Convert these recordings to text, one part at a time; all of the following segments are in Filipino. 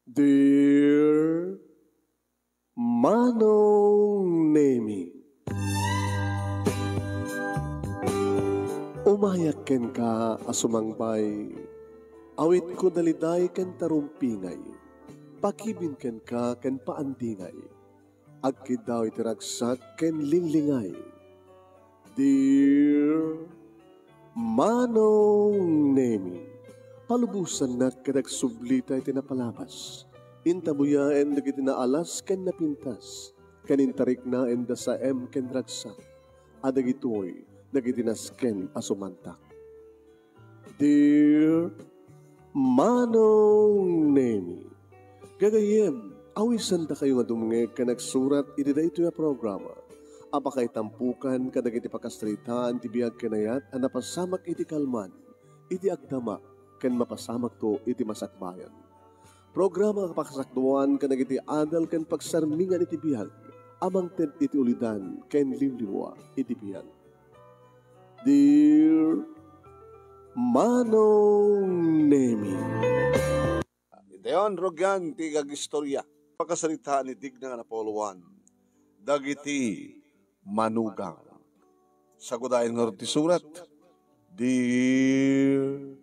Dear Manong Nemi, umayak ken ka asumangbay, awit ko daliday ken tarumpingay, pakibin ken ka ken paandingay, agkid daw itiragsak ken linglingay. Dear Manong Nemi, palubusan na kadagsublita iti napalabas. Intabuyaen dagiti naalas ken napintas. Kanintarik na enda sa ken ragsak. Adagitoy dagiti nasken asumantak. Dear Manong Nemi, gagayem, awisan da kayo nga dumngeg ka nagsurat iti daytoy a programa. Apakay tampukan kadagiti pakastritaan ti biag kenayat a napasamak iti kalman, iti agdama, ken mapasamak to iti masakbayan. Programa kapakasakduan ken iti adal ken pagsarmingan iti biag, amang ted iti ulidan ken liwliwa iti biag. Dear Manong Nemi, Dayon rogyan ti gagistorya. Pagkasalitaan ni Digna nga napoluan. Dagiti manugang. Sagudayan nga ti surat. Dear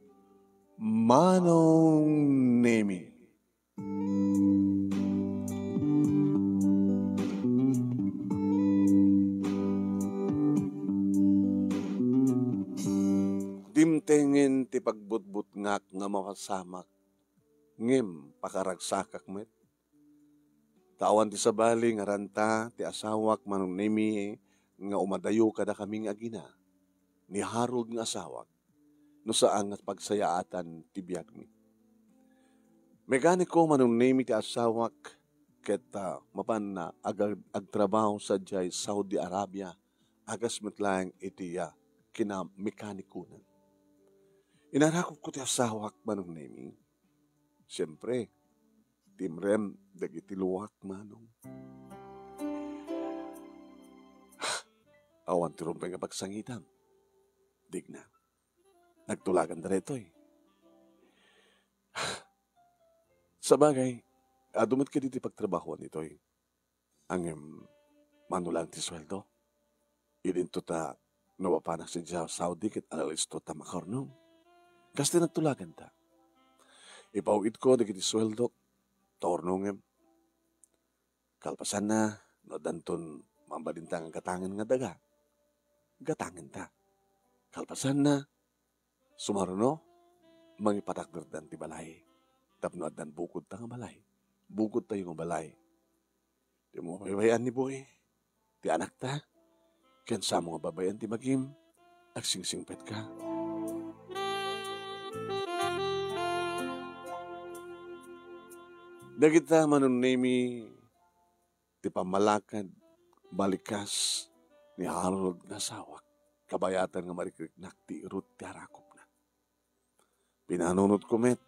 Manong Nemi. Dimtengen ti pagbutbut ngak nga makasamak. Ngem pakaragsakak met. Tawan ti sabali nga ranta ti asawak Manong Nemi nga umadayo kada kaming agina. Ni Harold nga asawak. No saan nga pagsayaatan ti biag mi. Mekaniko Manong Nemi ti asawak ket mapan na agtrabaho sa jay Saudi Arabia agas metlang iti kina mekanikunan. Inarakop ko ti asawak Manong Nemi. Siyempre, timrem dagiti luwak Manong. Awan ti rumpay nga pagsangitam. Digna. Nagtulagan na rito eh. Sa bagay, dumit ka dito pagtrabahoan ito eh. Ang manulang ti sweldo. Ilinto ta nawapanak si Saudi kit analisto ta makarnong. Kasi nagtulagan ta. Ipawid ko dagiti sweldo. Tornongem. Kalpasan na no danton mambalintang ang katangan nga daga. Gatangan ta. Kalpasan na sumaruno mangipatakderdan ti balay. Tapno adan bukod ta nga balay. Bukod tayo nga balay. Di mo babayan ni boy. Ti anak ta. Kensa mo nga babayan ti magim. Agsingsingpet ka. Dagita Manong Nemi ti pamalakad balikas ni Harold nga sawak. Kabayatan nga marikriknak ti irut ti harakop na. Pinanunod ko met.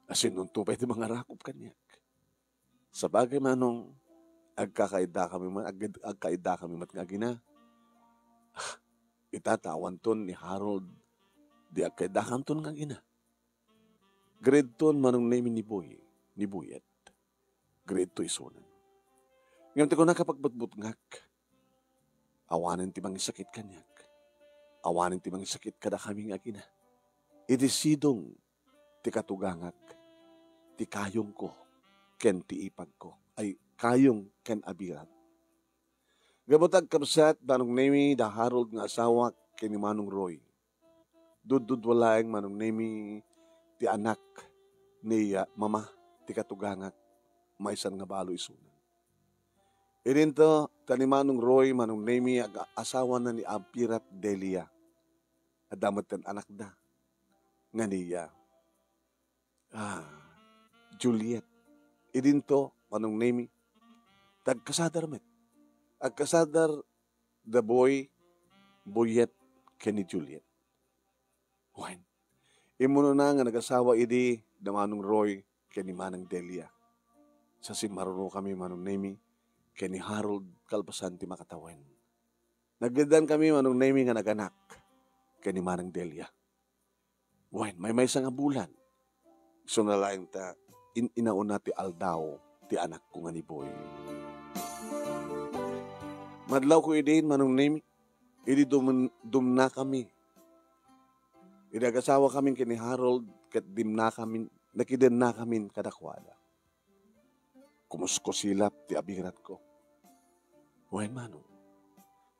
Asin nung tupay ti mga harakop kanyak. Sa bagay Manong, agkaida kami mat nga gina. Itatawan ton ni Harold di agkaidakan ton nga gina. Grade ton Manong Nemi ni Buyet. Grade 2 isunan. Ngayon ti ko nakapagbutbut ngak. Awanin ti mangisakit kanyak. Awanin ti mangisakit kada kaming agina. Iti sidong ti katugangak. Ti kayong ko. Ken ti ipag ko. Ay kayong ken abirat. Gabotag kapsat Manong Nemi da Harold nga asawak ken ni Manong Roy. Dudud walaeng Manong Nemi ti anak ni mama. Ti katugangak, maisan nga balo isunan. Irinto, tanimanong Roy, Manong Nemi, asawa na ni Ampirat Delia. Adamat ten anak da. Nga niya. Juliet. Irinto, Manong Nemi, tagkasadar met. Agkasadar, the boy, Buyet, kani Juliet. Wen. Imuno na nga nag-asawa idi, damanong Roy, kani Manang Delia. Sa simaruno kami Manong Nemi, kani Harold kalpasan ti makatawen. Nagdadan kami Manong Nemi nga naganak, kani Manang Delia. Wen, may isa nga bulan. So na lang ta, inauna ti aldaw ti anak ko nga ni Boy. Madlaw ko idin manong name, idi dumna kami. Idi agasawa kami kini Harold, kat dimna kami, nakiden na kami kadakwada. Kumuskusilap ti abirat ko. Wen manong.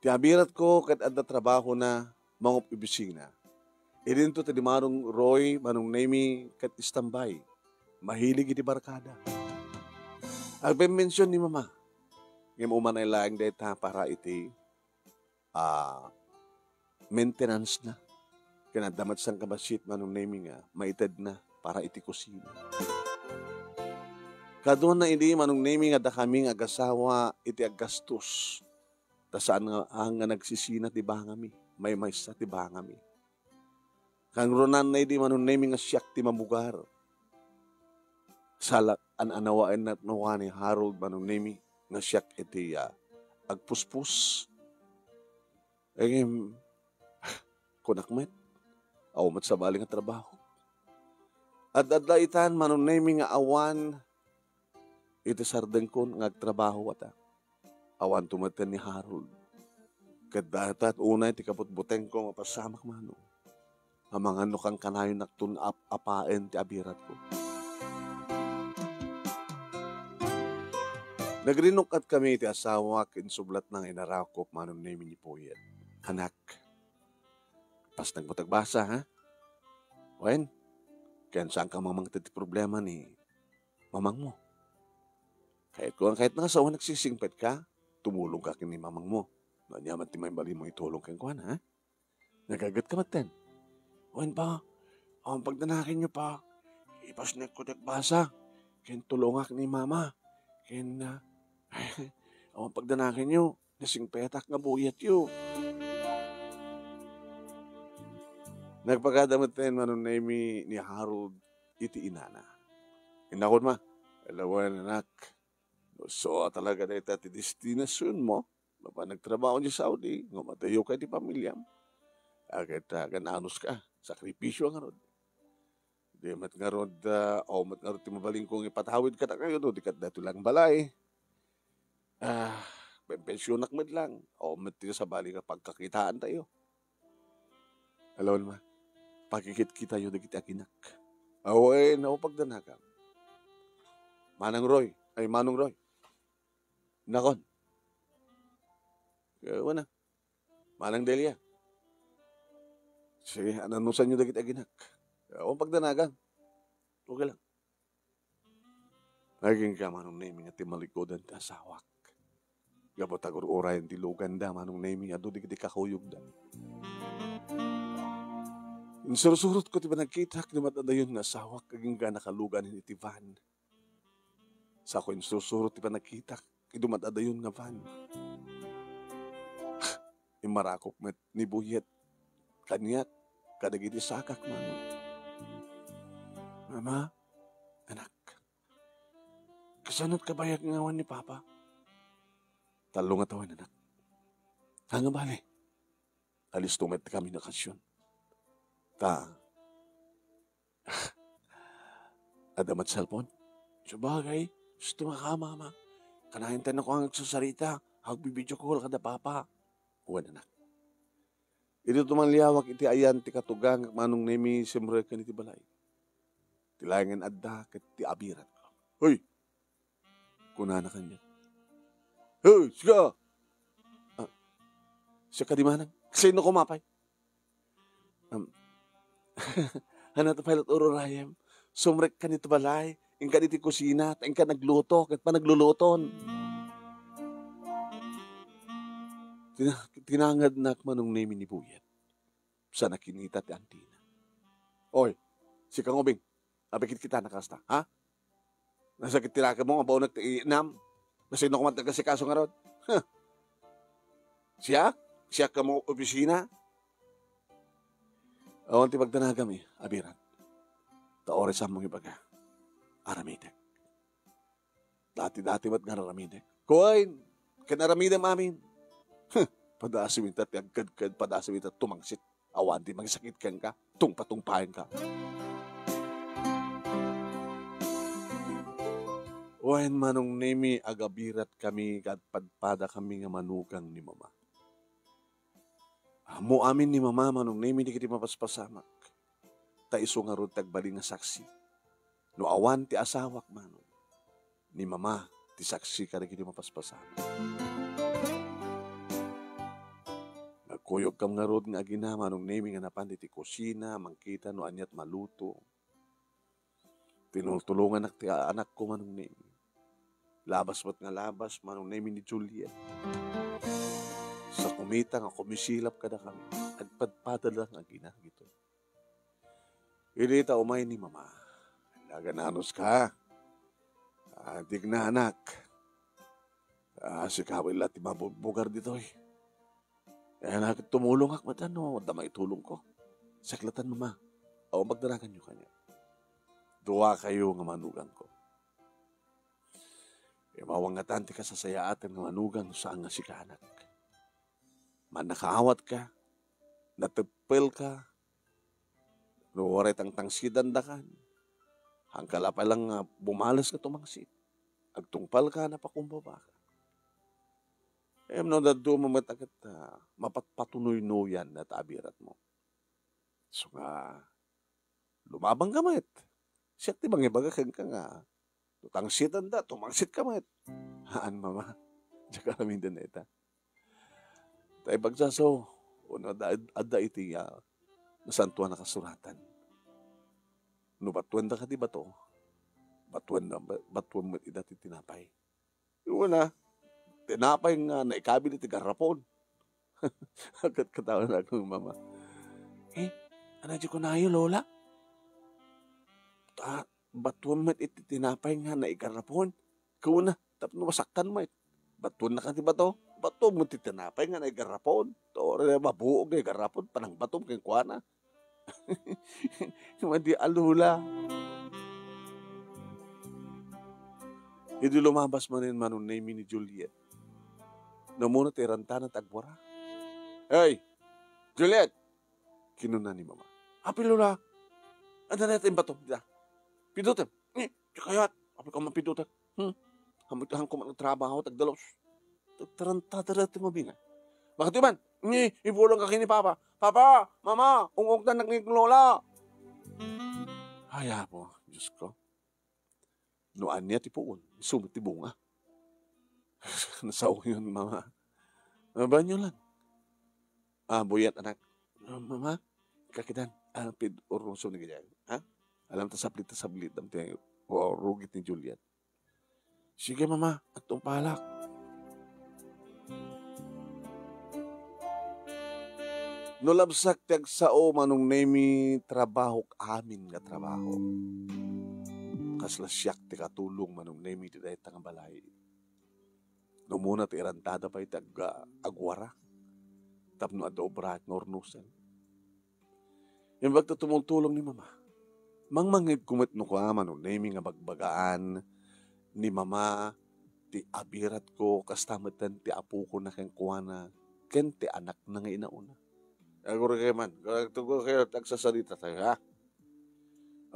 Ti abirat ko kat adda trabaho na mga ibisina. Idin to ti marong Roy, manong name kat istambay. Mahilig iti barkada. Agbe-mention ni mama. Ngayon umanay lang data para iti maintenance na. Kinadamat sang kabasit manong naming maitad na para iti kusina. Kadon na hindi manong naming da kaming agasawa iti agastos. Ta saan nga ang nagsisina ti bangami. May sa ti bangami. Kang ronan na hindi manong naming siyak ti mamugar. Salak an-anawain na nawa ni Harold manong naming nga siyak iti agpuspus. Kunakmet. Mat sa baling nga trabaho. At adlaitan manong naming nga awan iti sardeng kon nga agtrabaho ata. Awan tumaten ni Harold. Kadatat unay ti kaputbuteng ko mapasamak manong. Amang ano kang kanayon naktun apaen ti abirat ko. Nagrinukat kami ti asawa kinsublat ng inarakop manong name ni Poyet. Anak, pas nagmatagbasa ha? Wen, kaya saan ka mamang ti problema ni mamang mo? Kahit nga asawa nagsisingpet ka, tumulong ka kini mamang mo. Nanyaman ti may bali mo itulong kang kuhan ha? Nagagat ka maten. Wen pa, ang pagdanakin nyo pa, ipasnek ko nagbasa, kaya tulongak ni mama, kaya ang pagdanakin nyo, nasing petak nga buyat yun. Nagpagadamat tayo manong name ni Harold iti inana. Inakon ma, alawan anak. So talaga na ita ti destinasyon mo. Mapa nagtrabaho niya sa Saudi, ngumatayo ka di pamilyam. Agad anos ka, sakripisyo nga rod. Di mat nga rod, mat nga rod ti mabaling kong ipatawid ka na kayo, no? Di kat dato lang balay. Pensyonak mo lang. Mat ti sa bali nga pagkakitaan tayo. Alon ma, pagkikit kita yun na kita kinak. Away, naupagdanakam. Manong Roy. Nakon. Kaya na. Manang Delia. Sige, ananusan nyo na kita kinak. Awang pagdanagan. Okay lang. Naging ka manong naming at timalikodan ta asawak. Gabot agor orayan ti luganda manong naming ado di kakuyog da. Insursurot ko ti ba nagkitak ni matadayon nga asawak kaging ka nakalugan ni ti van. Sa ako insursurot ti ba nagkitak idumatadayon nga van. Imarakop met ni Buyet kanyat kadagiti sakak manong. Mama, anak, kasanot kabayag ngawan ni Papa? Talong atawan, anak. Hanga bali. Alis tumet kami na kasyon. Adamat cellphone. Sabagay, gusto ka, mama. Kanahintan ako ang nagsasarita. Hagbibidyo call kada Papa. Uwan, anak. Ito tumangliyawak iti ayan ti katugang manong nemi simre ka ni ti balay. Tilangan adda ket ti abirat ko. Hoy! Kunana kanya. Hoy! Siya! Siya ka di manang. Kasi no kumapay. Hanat pilot ururayam. Sumrek ka nito balay. Ingka niti kusina. Ingka nagluto. Ket pa nagluluton. Tinangad na manong nemi ni Buyet. Sa nakinita ti antina. Oy! Si Kang Ubing. Abikit kita nakasta, ha? Nasakit tinaka mo, mabaw nagtiinam. Nasino ko matagasi kaso nga rod. Huh. Siya ka mo opisina. Awan ti pagdanagam abiran. Taore sa mong ibaga. Aramidek. Dati mat nga aramidek. Kuwain, kanaramidem amin. Huh. Padasiwit at agkad-kad, padasiwit at tumangsit. Awan di magsakit ka, tungpa-tungpahin ka. Wen manong nemi agabirat kami kat padpada kami nga manugang ni mama. Amo amin ni mama manong nemi di kiti mapaspasamak. Ta iso nga rod tagbali nga saksi. No awan ti asawak manong. Ni mama ti saksi ka kiti mapaspasamak. Nagkuyog kam nga rod nga agina manong nemi nga napan ti kusina, mangkita no anyat maluto. Tinultulungan ti anak ko manong nemi. Labas ba't nga labas manong nemi ni Juliet. Sa kumita nga kumisilap kada kami. At padpadala nga ginagito. Ilita umay ni mama. Nagananos ka. Dig na anak. Si Kawil at mabubugar dito eh. Tumulong ak matano. Damay tulong ko. Saklatan mama. O magdaragan nyo kanya. Duwa kayo nga manugang ko. Mawang nga tanti ka sa sayaatin nga manugang saan nga si kanak. Manakaawat ka, natepel ka, nuwaret ang tangsidan dakan, hangkala pa lang bumalas ka tumangsit, agtungpal ka na pakumbaba ka. No, daddo mamatagat mapatpatunoy-noyan na taabirat mo. So nga, lumabang gamit. Siya ti bang ibagakag ka nga, tangsidan da, tumangsit ka mat. Haan mama, tsaka namin din na ita. Tayo pagsaso, una ada iti nasantuan na kasuratan. No batuan da ka di bato, batuan mo idati tinapay. Una, tinapay nga naikabil iti garapon. Agad katawan na akong mama. Ano di ko na yun, lola? Batuan mo iti tinapay nga naigarapon. Kuna, tapos masaktan mo it. Batuan na ka di bato? Bato mo titinapay nga na igarapon. Tore na mabuog na igarapon. Panang batom kay kuana. Hindi alula. Hindi lumabas man rin manong name ni Juliet. Na muna tiranta na tagwara. Hey! Juliet! Kinuna ni mama. Api lula. Ano na natin bato? Pidutan. Kayat. Api ka mapidutan. Hamutahan ko magtrabaho tagdalos. Taranta natin mabinga. Bakit yun man? Ibulong ka kini Papa. Papa! Mama! Ungog na nagnig lola! Haya po, Diyos ko. Noan niya tipuon. Sumit ti bunga. Nasaw yun, mama. Banyo lang. Buyat anak. Mama, kakitan. Pid orunso ni ganyan. Ha? Alam ta sablit. Rugit ni Juliet. Sige, mama. At palak. Nulabsak tiyag sao manong nemi trabaho amin nga trabaho. Kaslasyak ti katulong manong nemi ti dahi nga balay. Numuna ti irantada pa iti agwara. Tapno adda obrat nga ornusan. Yung bagta tumultulong ni mama. Mangmangig kumit no ka manong nemi nga bagbagaan ni mama ti abirat ko kastamatan ti apu ko na keng kuwana ken ti anak na nga inauna. Aguro kayo man. Tugo kayo tagsasalita tayo, ha?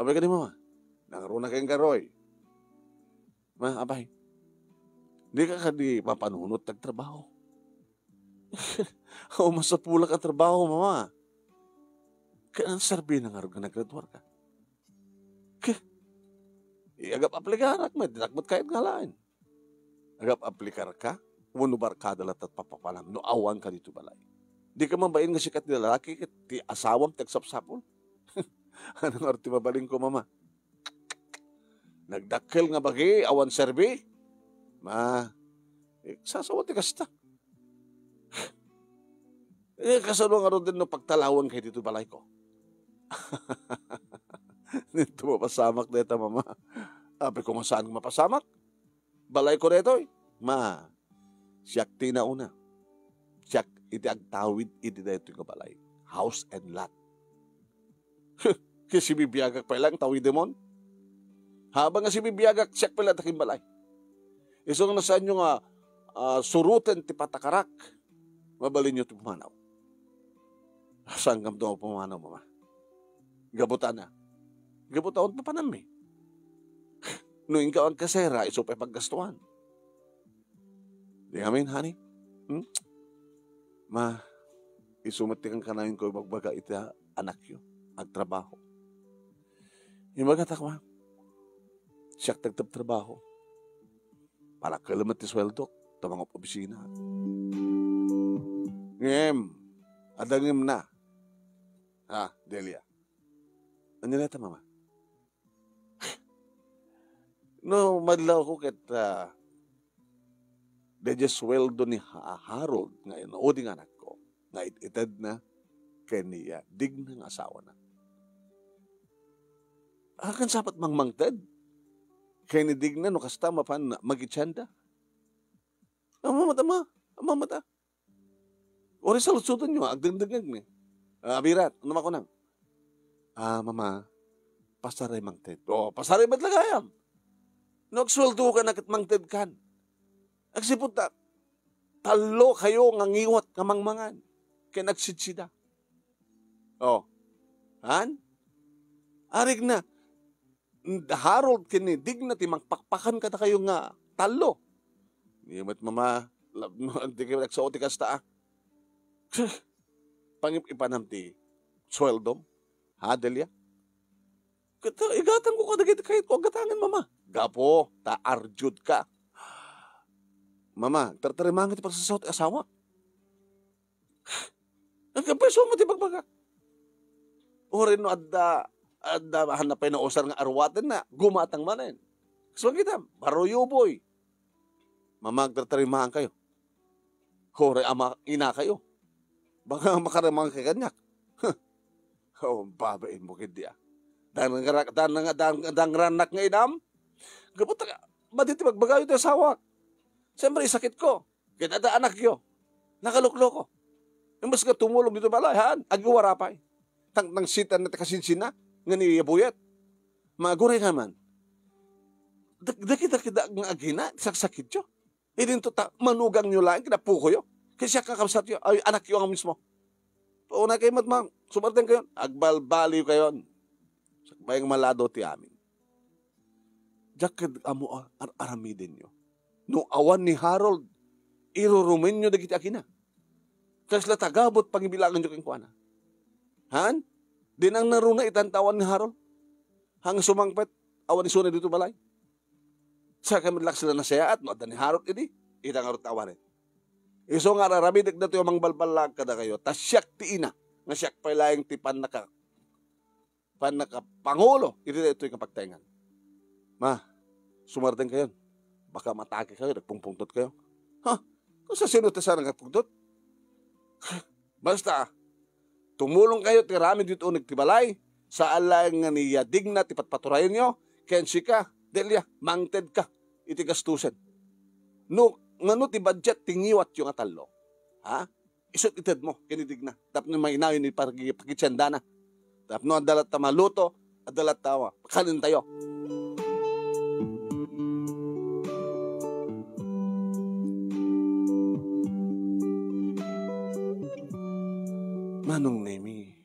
Abay ka di mama. Nangaruna kayong karoy. Abay. Di ka di mapanunot tagtrabaho. O masapulak ang trabaho, mama. Kaya ang sarbi na nga naggraduar ka. Agap aplikar akmat. Dinakmat kahit nga lain. Agap aplikar ka. Umunubar ka dalat at papapalam. No awang ka dito balay. Di ka mabain nga sikat ni lalaki, ti asawam, tagsapsapol. Anong arti mabaling ko, mama? Nagdakkel nga bagi, awan serbi. Sasawa ti kasta. Kasano nga rin din no pagtalawang kay dito balay ko. Nito mapasamak na ito, mama. Api ko saan mapasamak? Balay ko na ito, eh. Siyak ti na una. Siyak iti agtawid iti da ito yung balay. House and lot. Kasi bibiyagak pa lang tawid demon. Habang nga si bibiyagak siyak pala taking balay. Isong nasaan nyo nga surutan ti patakarak. Mabalin nyo ito pumanaw. Saan kam ito pumanaw, mama? Gabutan na. Gabutan pa panami. No ikaw ang kasera, iso pa paggastuhan. Di amin, honey? Ma, isumatikan ka namin ko magbaga ita anak yo, agtrabaho. Yung magatakma, siyak tagtab-trabaho. Para kalamat ti sweldo, ta mga opisina. Ngem, adangim na. Ha, Delia. Ano neta, mama? No, madlaw ko ket dedya sweldo ni Harold nga inauding anak ko nga itad na kaniya dignang asawa na. Akan sapat mangmangtad. Kaya ni digna no kasta mapan magitsanda. Amamata. Ori sa lutsutan nyo, agdagdagag ni. Abirat, ano ko nang? Mama, pasaray mangted. Pasaray ba't lagayam? Nagsweldo ka na kat mangted kan. Agsipot na, talo kayo ngangiwat kamangmangan. Kaya nagsitsida. Han? Arig na, Harold kini digna ti magpakpakan ka na kayo nga talo. Niyamat mama, di kayo nagsaot ti kasta. Pangip ipanam ti sweldom. Ha, Delia? Igatan ko ka na kahit ko agatangan mama. Gapo, taarjud ka. Mama, tartarimangan ti pagsasaot asawa. Ang kapeso mo ti pagbaga. Orin no adda hanapay na usar nga arwaten na gumatang manen. So kita, baruyo boy. Mamagtartarimahan kayo. Hore ama ina kayo. Baka makaramang kay kanyak. Babain mo kindi ah. Dangranak nga inam. Gabot ka, maditi magbagayo tayo sawak. Siyempre, sakit ko. Kaya ada anak yo. Nakaluklo ko. Mas ka tumulong dito balayan. Agiwarapay. Tang sitan na takasinsina. Nga ni Buyet. Maguray ka man. Dakita nga agina. Saksakit yo. Idin to manugang nyo lang. Kinapuko yo. Kasi siya kakamsat yo. Ay, anak yo ang mismo. Pauna kayo matmang. Sumartin kayo. Agbalbaliw kayo. Sakbayang malado ti amin. Jakad amo aramidin nyo. No awan ni Harold, irurumin nyo dagiti akina. Kasi la tagabot pangibilangan nyo keng kuana. Han? Di nang naruna itantawan ni Harold. Hang sumangpet, awan ni Suna dito balay. Sa kami lak sila nasaya at no ni Harold ini, itang arot awanin. Iso nga rarabidik na ito yung mangbalbalag kada kayo. Tas siyak ti ina, nga siyak pala yung ti panaka pangulo. Ito yung kapagtaingan. Ma, sumartin kayo. Baka matake kayo, nagpungpungtot kayo. Ha? Kung sa sino tayo nagpungtot? Basta, tumulong kayo, tirami dito nagtibalay, sa alang nga niya digna, tipatpaturayan nyo, kensi ka, Delia, mangted ka, itigastusan. No, ngano ti budget, tingiwat yung atalo. Ha? Isot itad mo, kinidigna. Tapos na mainaw yun, pagkitsanda na. Tapos no, adalat ta maluto, adalat tawa, kanin tayo. Manong Nemi,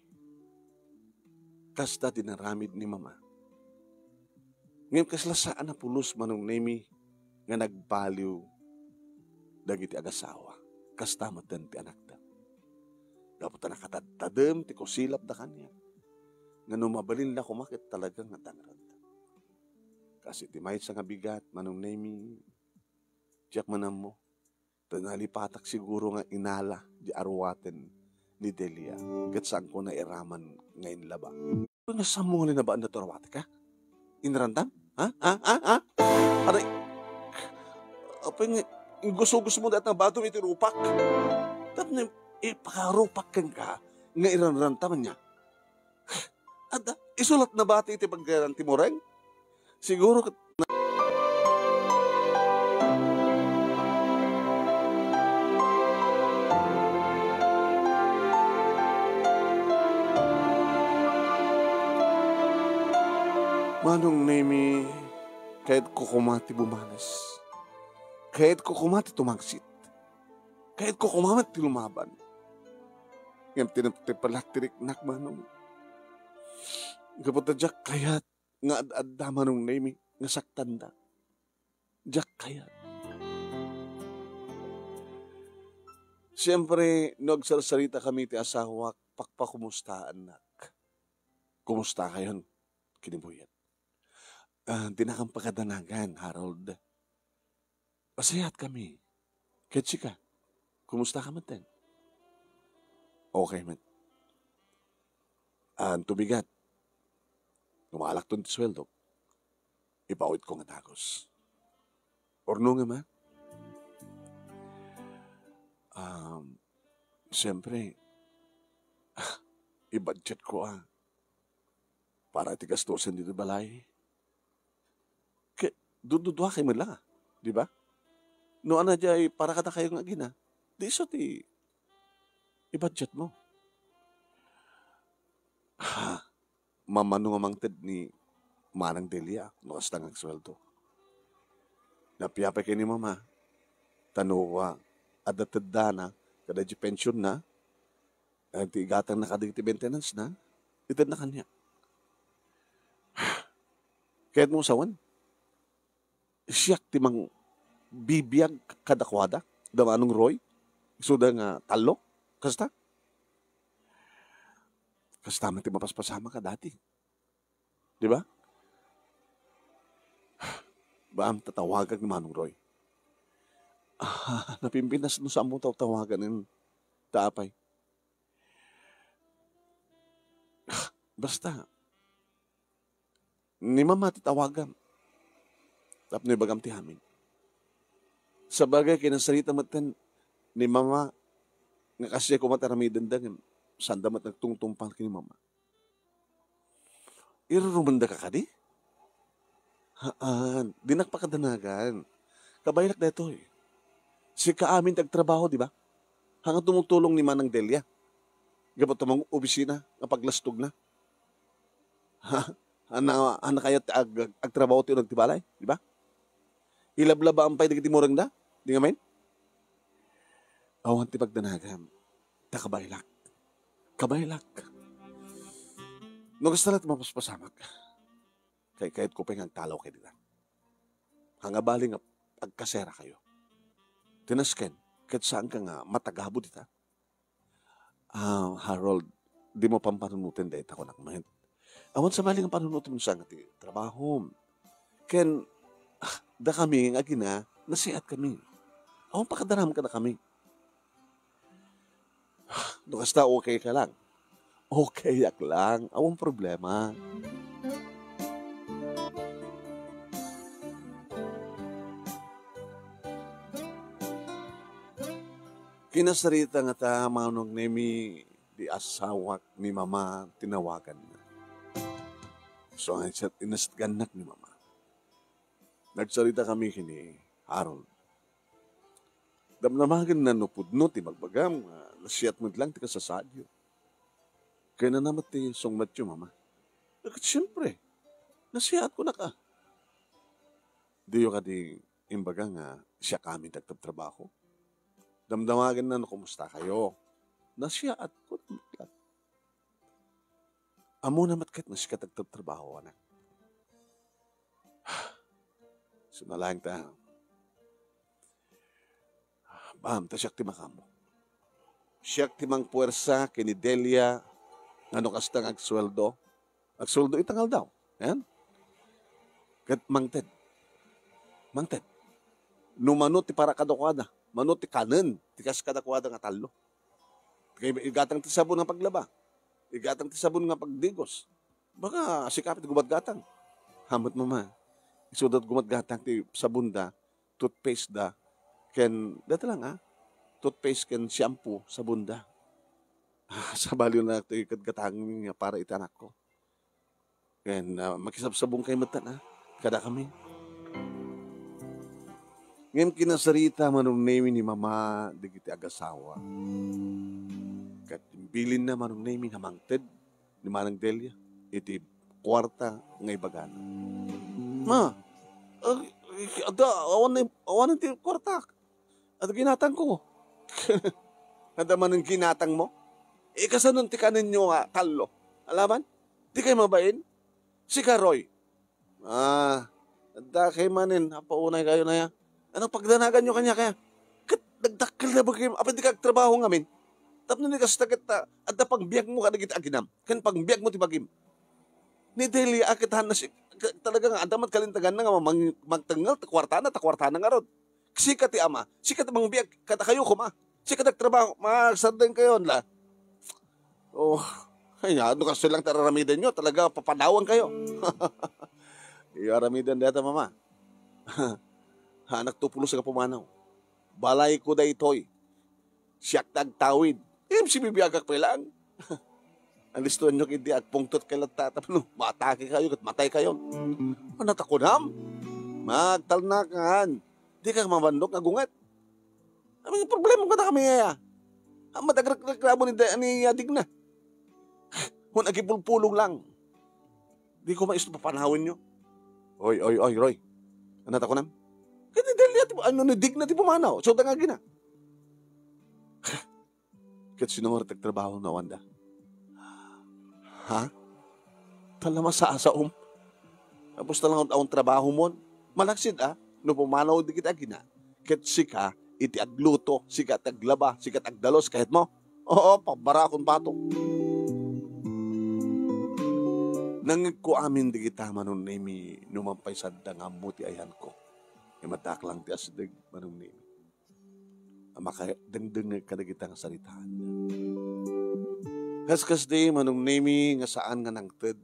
kasta dinaramid ni mama. Ngayon kasla saan na pulos Manong Nemi nga nagbaliw dagiti agasawa. Kasta matan ti anak da. Dapat na nakatadtadem ti kusilap da kanya. Nga numabalin na kumakit talagang natangrad. Kasi ti may sa nga bigat Manong Nemi, tiyak manam mo, tanalipatak siguro nga inala di arwaten ni Delia, kat saan ko na iraman ngayon laba. Nasa mo nga na ba ang naturawate ka? Inrandam? Ha? Aray, apa nga, gusto mo dati na bato iti rupak? Tapos na, ipakarupak kang ka, nga iranrantaman niya. Ada, isulat na bati iti paggaranti mo rin? Siguro Manong Nemi, kahit kukumati bumanas, kahit kukumati tumagsit, kahit kukumati lumaban, ngayon tinapalaktirik nak Manong. Kapag tadyak kayat nga ad-adda Manong Nemi, nga saktan da. Diyak kaya. Siyempre, nagsarsarita kami ti asawa, pakpakumustaan nak. Kumusta kayon? Kinibuyat. Di na kang pagkadanagan, Harold. Pasayat kami. Ketsi ka. Kumusta ka man din? Okay man. Tubigat. Gumalak ton ti sweldo. Ipawit ko nga tagos. Orno nga ma? Siyempre, i-budget ko para tigastusin dito balay. Dududwa kayo man lang di ba? No ana jay para kata kayo nga gina, di so ti i-budget mo. Mamano nga mangted ni Manang Delia, no kastang ang sweldo. Napiyapay kayo ni mama, tanuwa, adatad na, kada di pension na, at igatang na kadigiti maintenance na, itad na kanya. Kaya't mo sawan, siyak timang bibiyag kadakwada, damanong Roy, isuda nga talo, kasta? Kasta man ti mapaspasama ka dati. Di ba? Baam tatawagan ni Manong Roy. Napimpinas no sa mo tawagan ng taapay. Basta, ni mama titawagan. Tap na ibagam ti hamin. Sa bagay, kinasarita matan ni mama, nga kasi ako matarami dandangan, sanda mat nagtungtumpal kini mama. Irurumanda ka kadi? Di nakpakadanagan. Kabaylak na ito eh. Si kaamin tagtrabaho, di ba? Hanggang tumutulong ni Manang Delia. Gabot tamang opisina, nga paglastog na. Ana kaya agtrabaho tayo nagtibalay, di ba? Ilablaba ang pay digiti morang da? Di nga main? Awan ti pagdanagan. Kabaylak. Kabaylak. No gusto natin mapaspasamak. Kahit ko pa yung talaw kayo dito. Hangabaling agkasera kayo. Tinasken, kahit saan ka nga matagabo dito. Harold, di mo pampanunutin dahil ako nakamahin. Awan sa maling ang panunutin mo sa nga trabaho. Ken, da kami nga gina, nasiat kami. Awan pakadaram ka na kami. Basta okay ka lang. Okay yak lang. Awang problema. Kinasarita nga ta manong nemi di asawak ni mama tinawagan na. So ang inastganak ni mama. Nagsarita kami kini Harold. Damnamagan na nupudno ti magbagam, nasiyat mo lang ti kasasadyo. Kaya na naman ti songmat yung mama. Siyempre, nasiyat ko na ka. Diyo ka di imbaga nga siya kami nagtatrabaho. Damdamagan na kumusta kayo. Nasiyat ko na. Amo na matkat na siya nagtatrabaho, anak. Sunalang ta. Bam, ta siyak ti makamo. Siyak ti mang puwersa kini Delia ano kastang agsweldo. Agsweldo itangal daw. Ayan. Kat mangted. Mangted. Numano ti para kadakwada. Mano ti kanen. Ti kas kadakwada nga talo. Igatang ti sabon nga paglaba. Igatang ti sabon nga pagdigos. Baka sikapit gumatgatang. Hamot mama. Isudot gumatgatang ti sabon da. Toothpaste da. Ken, dito lang toothpaste ken shampoo sa bunda. Sa balyo na ito ikatgatangin nga para itanak ko. Ken, makisabsabong kay matan kada kami. Ngayon kinasarita manong name ni mama digiti agasawa. Kat bilin na manong name hamangted ni Manang Delia. Iti kwarta nga ibagana. Ma, awan ti kwarta. At ginatang ko. Kada man ang ginatang mo. Kasanon ti kanin nyo talo. Alaman? Di kayo mabain? Si Karoy. Da kay manin, paunay kayo na ya. Anong pagdanagan nyo kanya kaya? Kat nagdakkel na ba kayo? Apa di kagtrabaho ngamin? Tapno ni kastagat ta, at da pangbiyak mo ka na kita aginam. Kan pangbiyak mo ti bagim. Ni Delia akitahan na si, talaga nga, adamat kalintagan na nga, magtangal, takwartana nga rod. Sika ti ama, sika ti mangbiyak, kata kayo kuma. Sika nagtrabaho, magsardeng kayo la. Oh, ay, ano kasi lang tararamidan nyo, talaga papanawan kayo. Iaramidan data mama. Hanak tupulo sa kapumanaw. Balay ko da itoy. Siyak tagtawid. Si bibiyagak pa lang. Ang listuan nyo kindi at pungtot kay latata. Matake kayo at matay kayo. Ano takunam? Magtalnakan. Di ka mabandok na gungat. Ang problema ko na kami ya. Ang matagreklamo ni Adig na. Kung nagipulpulong lang. Di ko maisto papanahon nyo. Oy, Roy. Ano takunam? Kaya dahil ano ni Dig na ti pumanaw. So da nga gina. Kat sinungar tagtrabaho na wanda. Ha? Talama sa asaom. Tapos talang ang trabaho mo. Malaksid no pumanaw di kita gina. Kat sika, iti agluto, sika taglaba, sika tagdalos kahit mo. Oo, pabara akong bato. Nangig ko amin di kita manun nimi numampay sa dangamu ti ayan ko. Imataklang ti asdig manun nimi. Maka dengdeng kada kita nga salitaan. Kaskas di manung nemi nga saan nga nangted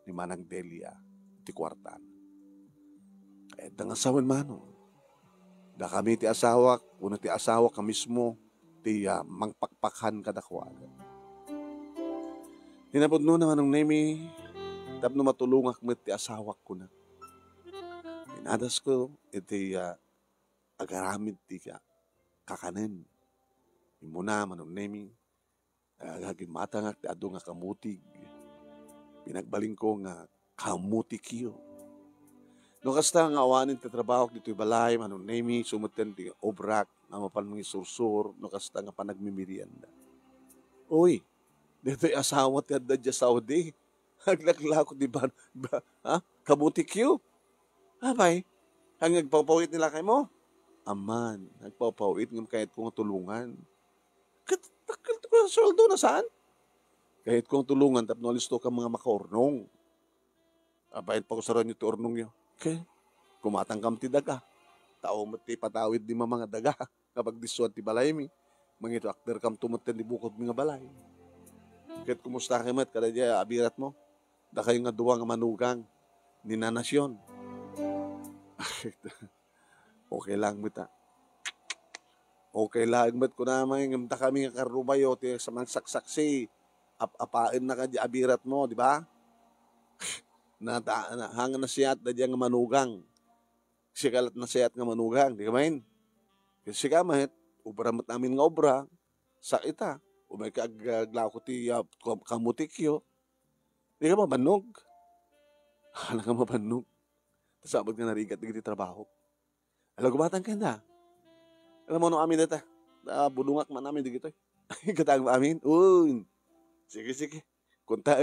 ni Manang Delia ti kwartan. Kahit ang asawan manong. Da kami ti asawa, una ti asawa ka mismo ti mangpakpakhan kadakwaga. Tinapod no na manung nemi tapno matulungak met ti asawa ko na. Inadas ko iti agaramid ti kakanen. Imuna manong nemi. Gagimata nga ti ado nga kamutig. Pinagbaling ko nga kamutik yo. No kasta nga awanin ti trabaho dito balay manong nemi sumuten ti obrak nga mapan mga sursur no kasta nga panagmimirianda. Uy, dito asawa ti adda dya Saudi. Haglaklako di ba? Kamutik yo. Abay, ang nagpapawit nila kay mo. Aman, nagpapawit ng kahit kong tulungan. Takil ko sa sweldo na saan? Kahit kong tulungan, tapno alisto ka mga makaornong. Abayin pa ko sa ranyo ti ornong nyo. Okay, kumatanggam ti daga. Tao mo ti patawid di mga daga. Kapag disuan ti balay mi. Mga ito akder kam tumutin di bukod mga balay. Kahit kumusta kayo mat, kada diya abirat mo. Da kayo nga duwa nga manugang ni nanasyon. Okay lang mita. Okay lang mat ko naman ngamta kami nga karubayo ti sa mga saksaksi. Apain na ka di abirat mo, di ba? Hangan na siyat da diya nga manugang. Sikalat na siyat nga manugang, di ka main? Kasi ka mahit, ubramat namin nga obra, sa ita. Umay kaglaw ko ti kamutikyo. Di ka mabanog. Hala ka mabanog. Tasabot ka narigat di trabaho. Alam, gumatang ka na. Alam mo, amin na ta. Bulungak man namin di gito. Katang mo amin. Uy. Sige. Kunta,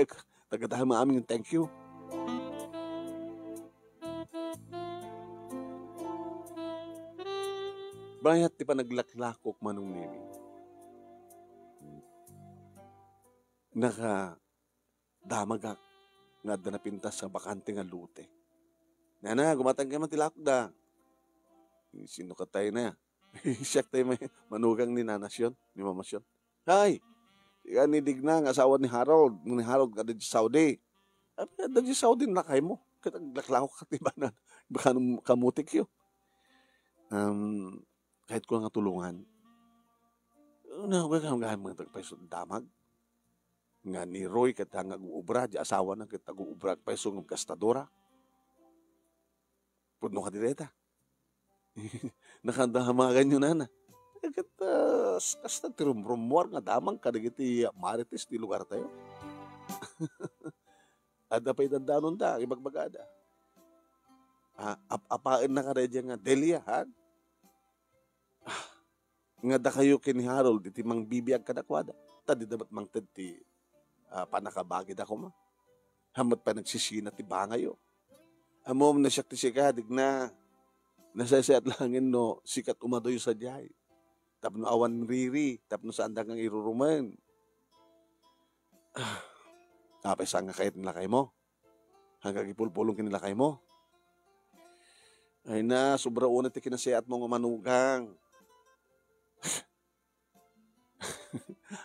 tagatahan mo amin. Thank you. Bayat ti pa naglaklakok manong nimi. Damagak nga da napintas sa bakante nga lute. Nana, gumatang ka man tilakok da. Sino ka tayo na? Siyak tayo may manugang ni nanasyon, ni mamasyon. Hay! Yan ni Digna, ang asawa ni Harold. Ni Harold ka di Saudi. Ada di Saudi na kayo mo. Kataglaklako ka diba na. Baka kamutik yun. Kahit ko nga tulungan. Wala kang mga tagpaiso damag. Nga ni Roy katang nag-uubra. Di asawa na katang nag-uubra. Paiso ng kastadora. Puno ka direta. Nakandahamagan yun na. Kasta tirumrumuar nga damang kadagiti marites di lugar tayo. Ada pa itandanon da, ibagbagada. Apain na ka redya nga Delia, ha? Nga da kayo kini Harold, iti mang bibiyag kadakwada. Tadi dapat mang ti panakabagid ako ma. Hamat pa nagsisina ti bangayo. Amom na siya ti sikadig na nasayat langin no sikat umadoy sa jay. Tapno awan riri, tapno saan kang iruruman. Apay saan nga kahit nilakay mo? Hanggang ipulpulong kinilakay mo? Ay na, sobra una ti kinasayat mo nga manugang.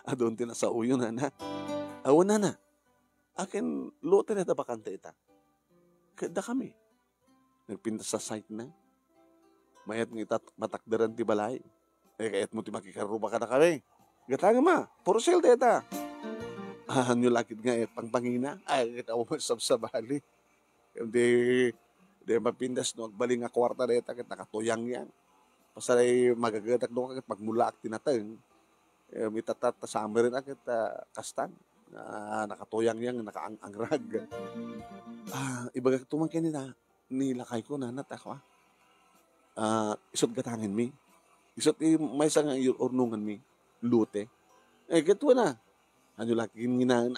Adon tinasauyo na. Awan na. Akin, lote na tabakanta ita. Kada kami. Nagpinta sa site na. Mayat ng itat matakdaran ti balay. Kayat mo ti makikaruba ka na kami. Gatanga ma, puro sale deta. Nyo lakit nga pangpangina. Ay, kita mo sabsabali. Di mapindas no, agbaling nga kwarta deta kit nakatuyang yan. Pasalay magagatak no kakit magmula ak tinatang. Mitatat sa rin akit kastan. Nakatuyang yang, nakaangrag. Ibagak tumang kanina, nilakay ko na natakwa. Isot gatangin mi. Isot may isang ornungan mi. Lute. Gato na. Ano laki ginginaan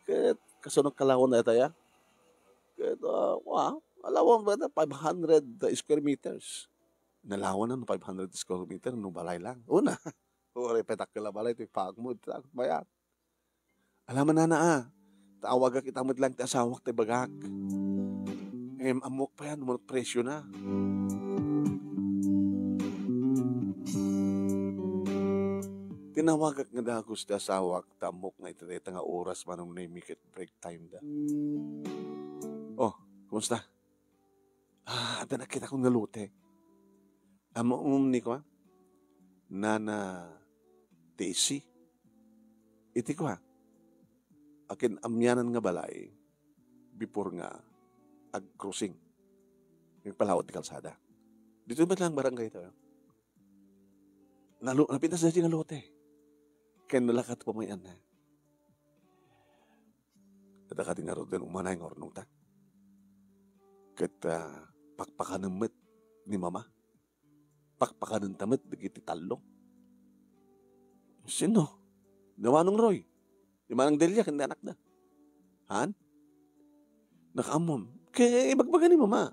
Kat kasunod kalawon na itaya. Kat, alawan ba na 500 square meters. Nalawan na 500 square meter, no balay lang. Una. Ore petak kala balay, ito pagmod, takot bayat. Alaman na Tawag kita mo't lang ti asawak ti bagak. Amok pa yan, umunot presyo na. Tinawagak nga dagos ti asawak, tamok na ito nga oras manong naimikit break time da. Oh, kumusta? Ada na kita kong nalute. Ni ko Nana Daisy. Iti ko akin amyanan nga balay before nga ag-crossing yung palawat ni kalsada. Dito ba lang barangay ito? Napintas na siya nga lote. Kaya nalakat pa may na. At akating nga rin din umanay nga ornong ta. Kaya pakpakanamit ni mama. Pakpakanan tamit dagiti talo. Sino? Nawanong Roy. Yung manang Delia, kanda anak na. Han? Nakamom. Kaya ibagbaga ni mama.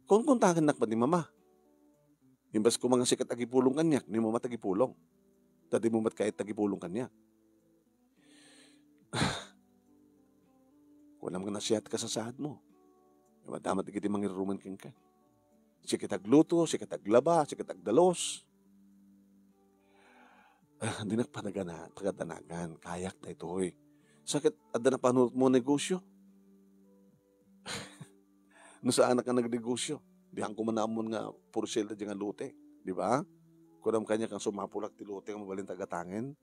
Kung kuntakan nakpa ni mama. Imbas ko mga sikat tagipulong kanyak, ni mama tagipulong. Tadi mo mat kahit tagipulong kanya. Walang mga nasiyat ka sa sahad mo. Madamat ikiti mangiruman king ka. Sikat agluto, sikat aglaba, sikat agdalos. Hindi nagpadanagan, kayak na ito Sakit, ada na panunod mo negosyo? No saan ka nagnegosyo? Dihan ko manamon nga puro sila dyan nga lute. Di ba? Kunam kanya kang sumapulak ti lute nga mabalin tagatangin.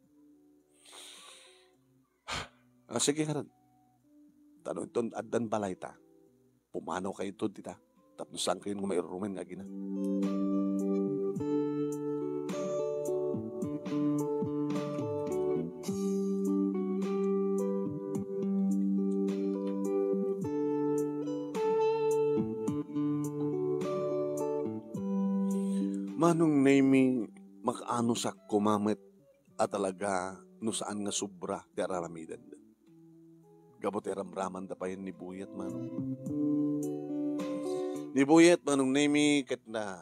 Sige ka rin. Tanong ito, adan balay ta. Pumanaw kayo ito, tita. Tapos saan kayo nga mairumen nga gina. Manong naming makaano sa kumamit at talaga no saan nga sobra di araramidan. Gabot ramraman da pa yun ni Buyat manong. Ni Buyat manong naming kat na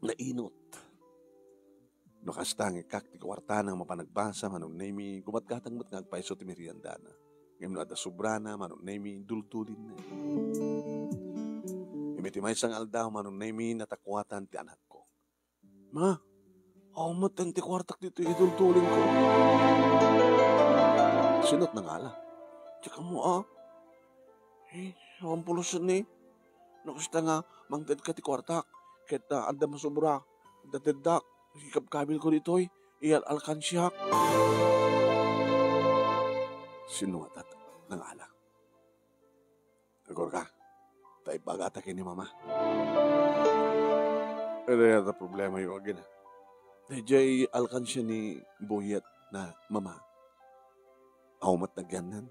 nainot. No kastang ikak ti kawarta ng mapanagbasa manong naming gumatgatang mat ngagpaiso ti meriendana. Ngayon ada sobra na manong naming dultulin na. Imitimay sang aldaw manong naming natakwatan ti anak ko. Ma, matang ti kwartak dito idultulin ko. Sinot na nga la. Tsaka mo ang pulusan ni. Nakasta nga, mangtad ka ti kwartak. Kahit anda masubra, datedak, hikab-kabil ko dito iyal alkansyak. Sinuat at nangala. Agor ka, tayo bagatakin ni mama. Pero yata problema yung agin. Dahil alkansya ni Buyat na mama. Aumat na ganan.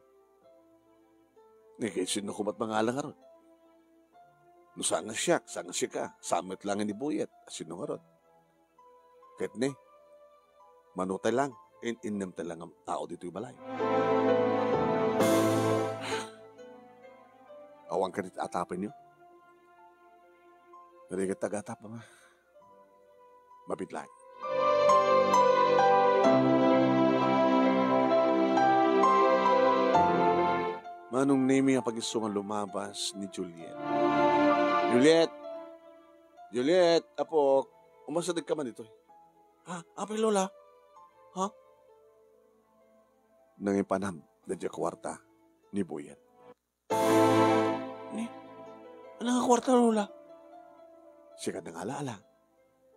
Kahit sino kumat mangalang aron. No saan nga siya ka. Samit lang ni Buyat. Sino nga ron. Kahit ni, manutay lang. Inam talang ang tao dito yung balay. Awang ka atapin niyo. Dari ka tagatap mga mabidlay. Manong Nemi ang pag-isungan lumabas ni Juliet. Juliet! Juliet! Apo, umasadag ka man ito. Ha? Apay Lola? Ha? Nangipanam na diya kwarta ni Buyet. Ni? Ano nga kwarta, Lola? Siya ka nang ala-ala.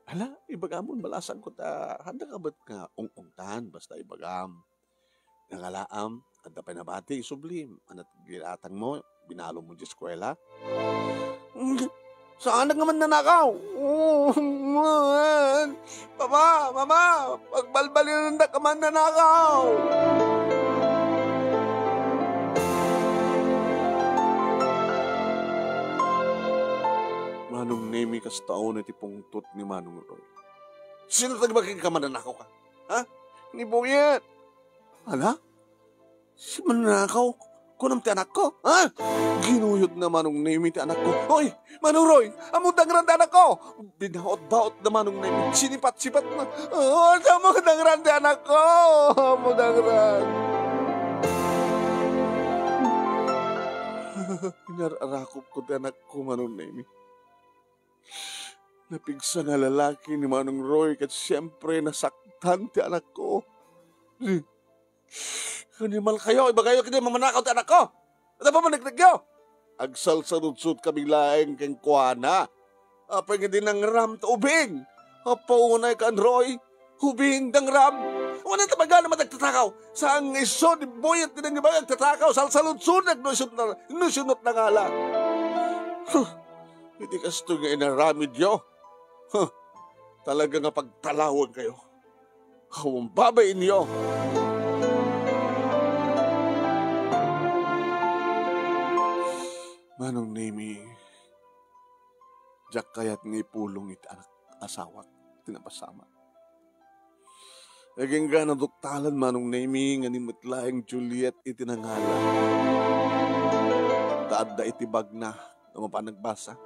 Ala, ibagamon, balasan ko ta. Handa ka ba't nga ung-ungtan, basta ibagam. Nangalaam, at napay nabati, sublim. Anat giratang mo, binalo mo di eskwela. Saan naman nanakaw? Papa, mama, pagbalbalin na ka man nanakaw. Manong Nemi kas taon na tipungtot ni Manong Roy. Sino tagbagin ka mananakaw ka? Ha? Ni Buyet. Hala? Si mananakaw? Kunam ti anak ko? Ha? Ginuyod na Manong Nemi ti anak ko. Hoy! Manong Roy! Amudang randa anak ko! Binaot-baot na Manong Nemi. Sinipat-sipat na. Oh, amudang randa anak ko! Amudang randa. Inarakop ko ti anak ko, Manong Nemi. Napigsa nga lalaki ni Manong Roy kat siyempre nasaktan ti anak ko. Animal kayo, iba kayo kini mamanakaw ti anak ko. Ano pa managdagyo? Agsal sa nudsud kaming laeng keng kuana. Apay nga din ng ram ta ubing. Apaunay kan Roy, ubing dang ram. Wala tabaga naman nagtatakaw. Sa ang iso ni Buyet din ang iba nagtatakaw. Salsaludsud nagnusunot na ngala. Hindi kasto nga inaramid yo. Talaga nga pagtalawag kayo. Kawang babayin niyo. Manong Nemi, jak kayat nga ipulong iti anak asawak, tinapasama. Naging nga naduktalan Manong Nemi, nga nimutlaing Juliet iti nangalan. Taadda iti bagna, na mapanagbasa.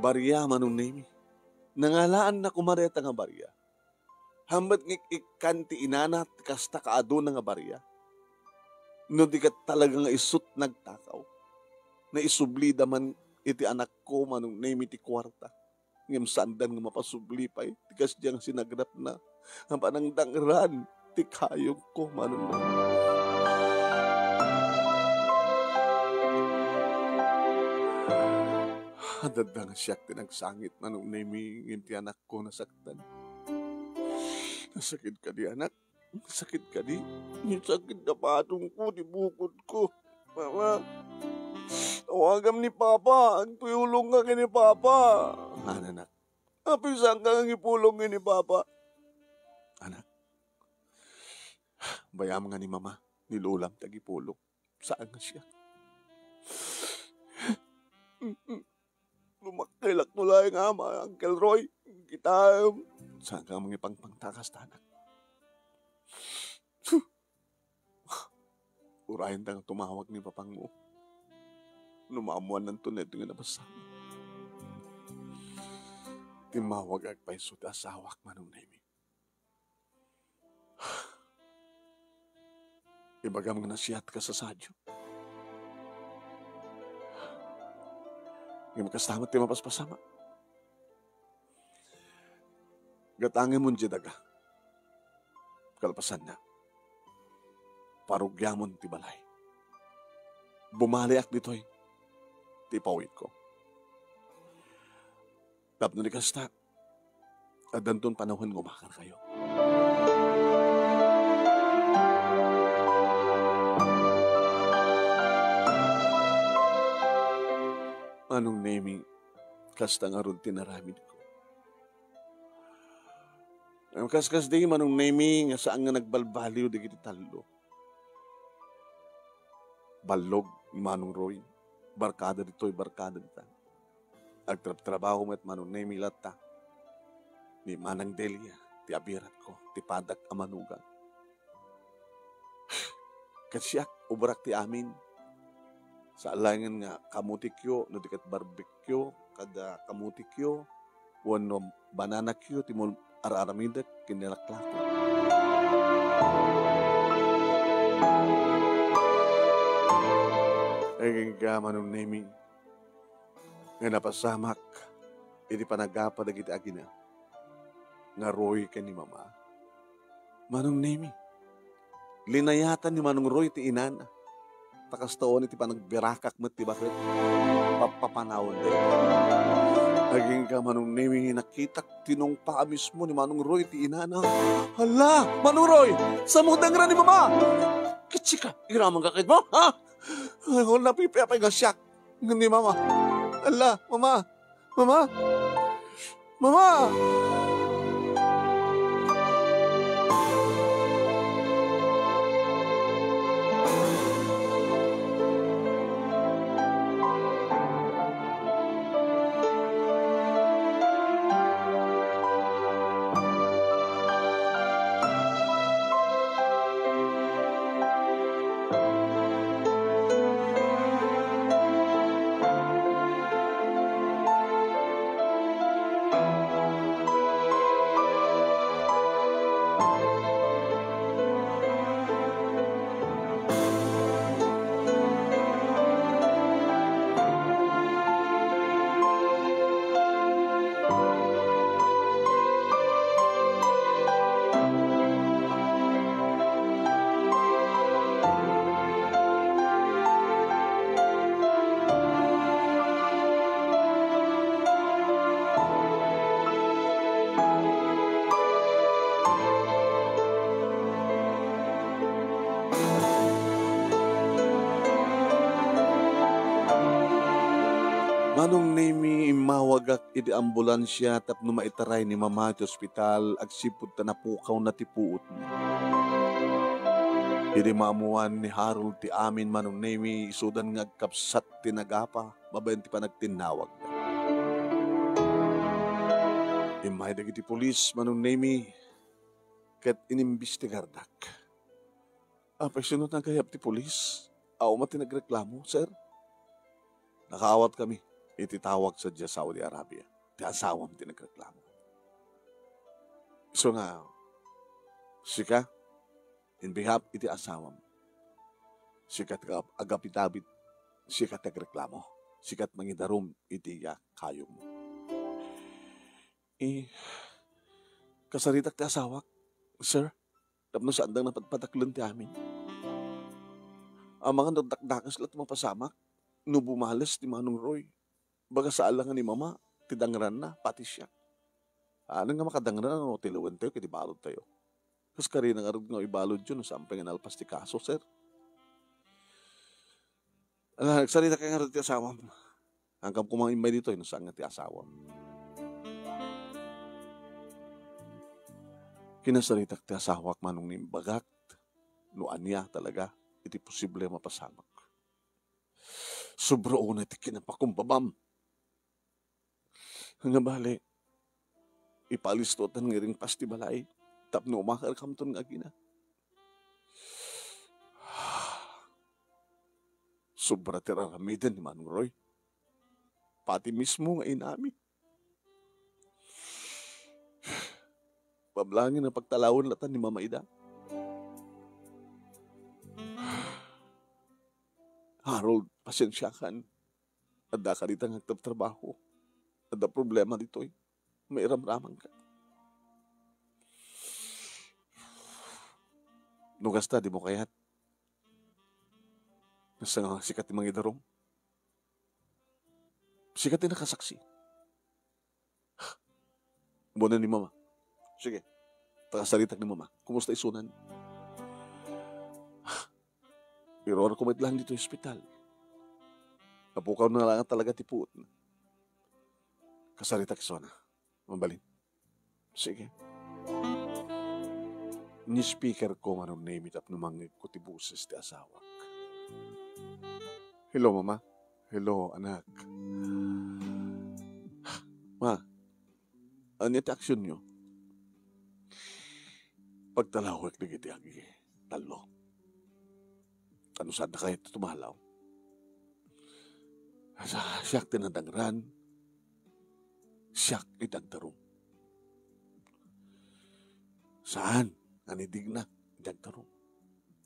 Barya Manong Nemi, nangalaan na kumareta nga barya. Hambat ikanti inana, kasta kaado na nga barya. No di ka talaga nga isut nagtakaw. Na isublida man iti anak ko Manong Nemi ti kwarta. Ngem sandan nga mapasubli pa tikas diyang sinagrap na ang panangdangran ti kayog ko Manong Nemi. Hadadang siyak tinagsangit Manong Nemi ngem ti anak ko nasaktan. Nasakit ka di anak. Nasakit ka di. Nasakit na patong ko di bukod ko. Mama. Tawagam ni Papa, ang tuyulong ka ni Papa. Anak, apisan ka ang ipulong ni Papa. Anak, bayam nga ni Mama, nilulam tagipulong. Saan nga siya? Lumakilak mo lang nga, Uncle Roy. Kita, saan ka mga pangtakas tanak? Urayan tang tumawag ni Papang mo. Numamuan ng tuned nga nabasama. Timawag agpay sud asawak Manong Nemi. Ibagam nga nasiyat ka sa sadyo. Nga makastamat ti mapaspasama. Gatangin mo dyan daga. Kalpasan na. Parugyamon ti balay. Bumaliak dito'y ti pawit ko. Tapno ni kasta, at danton panahon gumakan kayo. Manong Nemi, kasta nga ron tinaramid ko. Ang kaskas di Manong Nemi, nga saan nga nagbalbaliw di kiti talo. Balog ni Manong Roy. Barkada dito'y barkada dito. Agtrabaho mo at Manong Nemi lata. Ni Manang Delia, ti abirat ko, ti padak amanugang. Kasyak, ubrak ti amin. Sa alangan nga kamutikyo, no dikat barbecue, kada kamutikyo, wano banana kyo, timol araramidak, kinalaklako. Ay nga manong nemi, nga napasamak, iti panagapa dagiti agina, nga Roy ka ni mama. Manong nemi, linayatan ni Manong Roy ti inana, takas taon iti panagbirakak mo ti bakit, papapanawon din. Naging ka Manong nemi, nakitak tinong pa mismo ni Manong Roy ti inana. Hala, Manong Roy, sa mudang ni mama! Kitsika, iramang kakit mo, ha? Ay, napipiyapay nga siyak ni mama. Ala, mama, mama, mama! Manong nemi imawagak iti ambulansya tapno maitaray ni mama iti ospital agsipud ta napukaw na ti puot mo. Iti maamuan ni Harold ti amin manong nemi isudan nga agkapsat ti nagapa mabayan ti panagtinawag na. Imay dagiti pulis manong nemi ket inimbestigardak. Apay sunod na gayap ti pulis. Aw mati nagreklamo, sir. Nakaawat kami. Ititawag sa Saudi Arabia. Ti asawam ti nagreklamo. So nga, sika, in behalf iti asawam, sikat agapitabit, sikat nagreklamo, sikat mangidarum iti kayong mo. Kasaritak ti asawak, sir, tapno sa andang napagpataklon ti amin. Ang mga nagdakdakas lahat mapasamak, no bumalas ti Manong Roy. Baga sa alangan ni mama, tidangran na, pati siya. Ano nga makadangran, no, tilawan tayo, kiti balod tayo. Kasi kari nga arod nga ibalod yun, sampay nga nalpas ti kaso, sir. Nagsarita kayo nga arod ti asawa. Hanggang kumangimbay dito, saan nga ti asawa. Kinasaritak ti asawak manong nimbagak, no anya talaga, iti posible mapasamak. Sobro na ti kinapakumbabam. Nga bali, ipalistotan nga ring pasti balay, tapno umakarkamton nga gina. Sobra tiraramidan ni Manong Roy. Pati mismo nga inami. Pablangin ang pagtalawon latan ni Mama Ida. Harold, pasensyakan. Adda ka dito ng trabaho. Adda problema dito eh. May ramraman ka. Nugas ta, di mo kaya't. Nasa nga sikat ni mga idarong. Sikat din nakasaksi. Buwan ni Mama. Sige, takasalitak ni Mama. Kumusta isunan? Pero ako kumait lang dito sa ospital. Napukaw na lang talaga tipuot. Kasalitak isona. Mabalin. Sige. Ni speaker ko manong name it up namang kutibuses ti asawak. Hello, Mama. Hello, anak. Ma, ano iti aksyon nyo? Pagtalawag na giti agi, talo. Ano saan na kayo tumalaw? Siyak tinadangran, siyak idagdarom. Saan? Anidig na, idagdarom.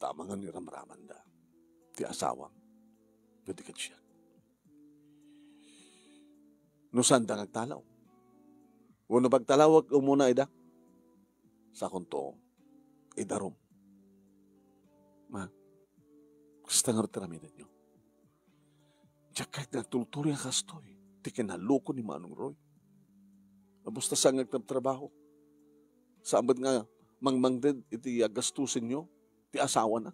Tama nga ni ramraman da. Ti asawang, gadikat siya. No saan da nagtalaw? Wano pagtalawag umuna ida? Sa kunto, idarom. Ma, gusto nga rin nyo. Diyak kahit nagtulturi ang kastoy, di kinaloko ni Manong Roy. Nabusta sa nagtrabaho. Saabad nga, mangmangded, iti agastusin nyo, ti asawa na.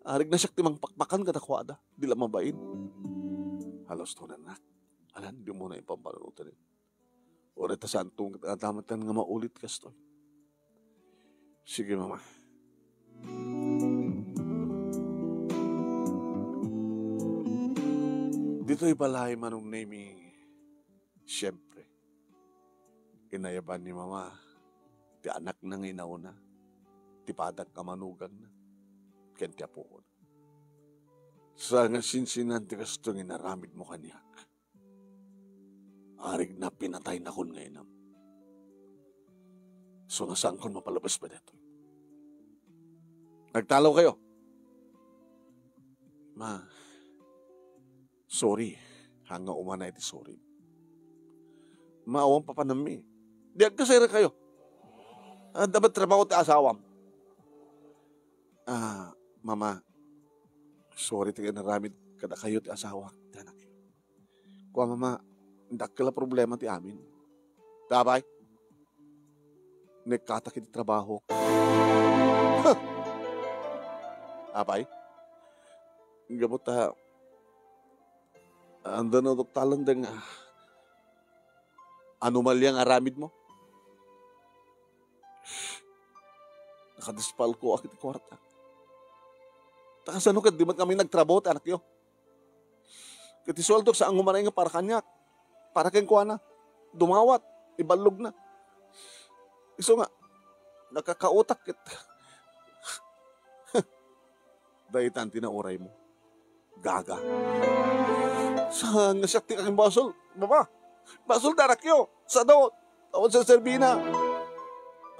Arig na siya timang pakpakan katakwada, di lang mabain. Halos to na nak. Alan, di mo na ipampalunutan rin. Ora ta santong katamatan nga maulit kastoy. Sige, mama. Dito'y balay manong nami, siyempre, inayaban ni mama, ti anak nang inauna, ti padag kamanugang na, ken ti apo. Sa nga sinsinan ti kastong inaramid mo kanyak, arig na pinatay na kon ngayon. So nga saan kon mapalabas pa dito? Nagtalaw kayo? Ma, sorry, hanga umana iti sorry. Maawang papanami. Di agkasira kayo. Dapat trabaho ti asawam. Mama, sorry ti naramid kada kayo ti asawa. Danak. Kuha mama, dakila problema ti amin. Dabay, nagkatakit ti trabaho. Abay, gamot ta, ando na doktalan deng anomalyang aramid mo. Nakadispal ko akit kwarta. Takasano kat di man kami nagtrabaho anak yo. Kati sweldo sa ang umaray nga para kanyak. Para keng kuha na. Dumawat. Ibalog na. Iso nga. Nakakautak kit. Dahitan tinauray mo. Gaga. Sa nga siya aking basol. Baba. Basol darak yo. Sa daw. Tawad sa serbina.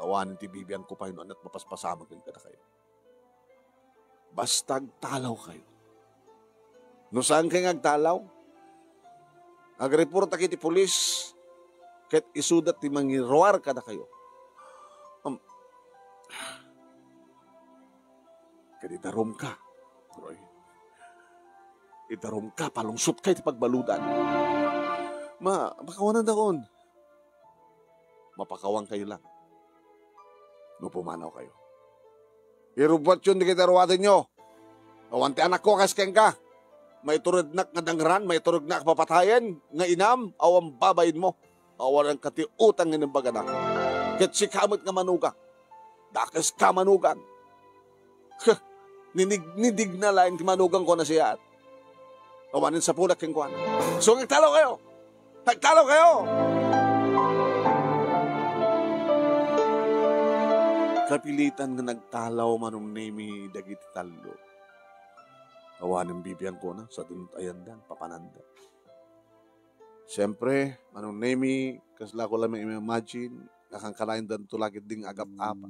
Tawanin ti bibiyan ko pa yun at mapaspasamag yung kada kayo. Bastag talaw kayo. No saan kayo ngagtalaw? Agreport akit ti pulis. Ket isudat ti mangiruar kada kayo. Kaya itarom ka, Roy. Itarom ka, palungsot kayo ti pagbaludan. Mapakawanan dakon. Mapakawang kayo lang. No pumanaw kayo. Irubat yun di kita ruwatin nyo. Awanti anak ko kaskeng ka. May turudnak nga dangran, may turudnak papatayan, nga inam, awang babayin mo. Awalang kati utang nga nabaganak. Ket si kamot nga manugang. Dakas ka manugang. Nidig na lain ti manugang ko na siya. Awanin sa pulak keng kuwan. So nagtalaw kayo. Nagtalaw kayo. Kapilitan nga nagtalaw manong nemi dagiti talo. Awanin bibiyan ko na sa tinutayan dan, papananda. Siyempre, manong nemi, kasla ko lang imagine, nakangkalain dan tulagit ding agap-apa.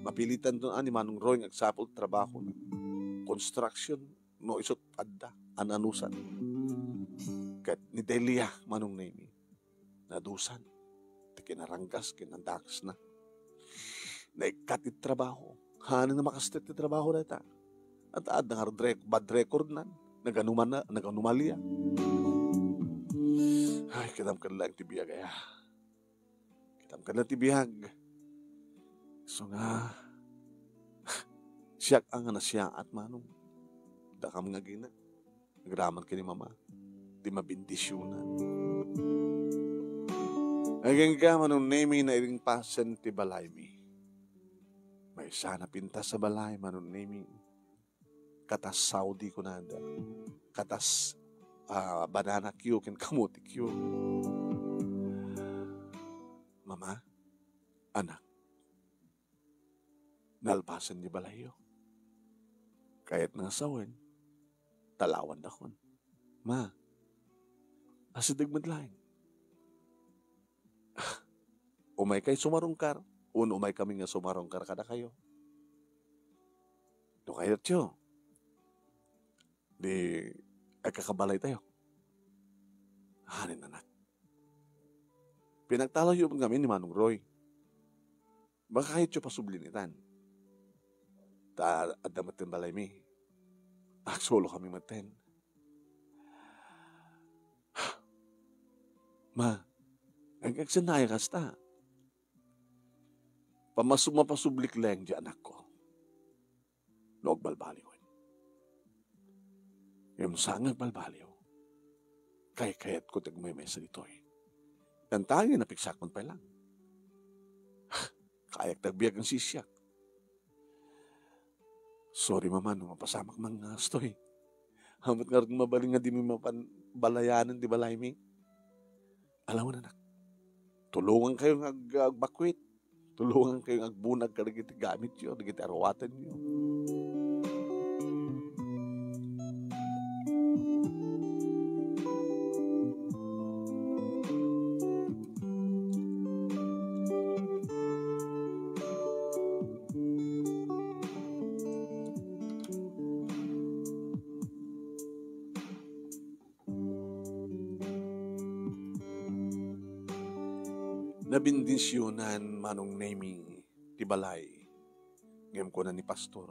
Mapilitan doon ani manong Roy agsapol trabaho na. Construction, no isot adda, ananusan. Kat ni Delia manong nemi, nadusan, tikinaranggas, kinandakas na. Naikatit trabaho. Hanin na makastit ti trabaho na ita. At nga bad record na. Nag-anumalya. Ay, kitam ka lang tibiyag kaya. Kitam ka lang tibiyag. So nga, siyak ang nasya at manong. Dakam nga gina. Nagraman ka ni mama. Di mabindisyonan. Aging ka manong nemi na iring pasen ti balay mi. May sana pintas sa balay manon nemi. Katas Saudi ko nanda. Katas banana Q ken kamuti Q. Mama, anak, nalpasan ni balayo. Kahit nasawin, talawan dakon. Ma, Asidag madlaing. Umay kay sumarungkar, umay kami nga sumarungkar kada kayo. Do kayo tiyo. Di, ay kakabalay tayo. Hanin anak. Pinagtalaw yun kami ni Manong Roy. Baka kahit siya pasublinitan. At damatin balay mi. Solo kami maten. Ma, ang agsanaya kasta. Mapasublik lang di anak ko. Noog balbaliw. Yung sangag balbaliw. Kayat ko tagmay sa dito eh. Tantangin na piksakon pa lang. Kayak tagbiag ang sisyak. Sorry mama, no, mapasamak mang ngasto eh. Hamat nga rin mabaling nga di mo mapabalayanan, di balay mi. Alam mo na, tulungan kayong agbakwit. Tulungan kayong agbunag ka nagiti gamit yun, nagiti arawatan yun. Nabindisyonan manong naming tibalay. Ngayon ko na ni pastor.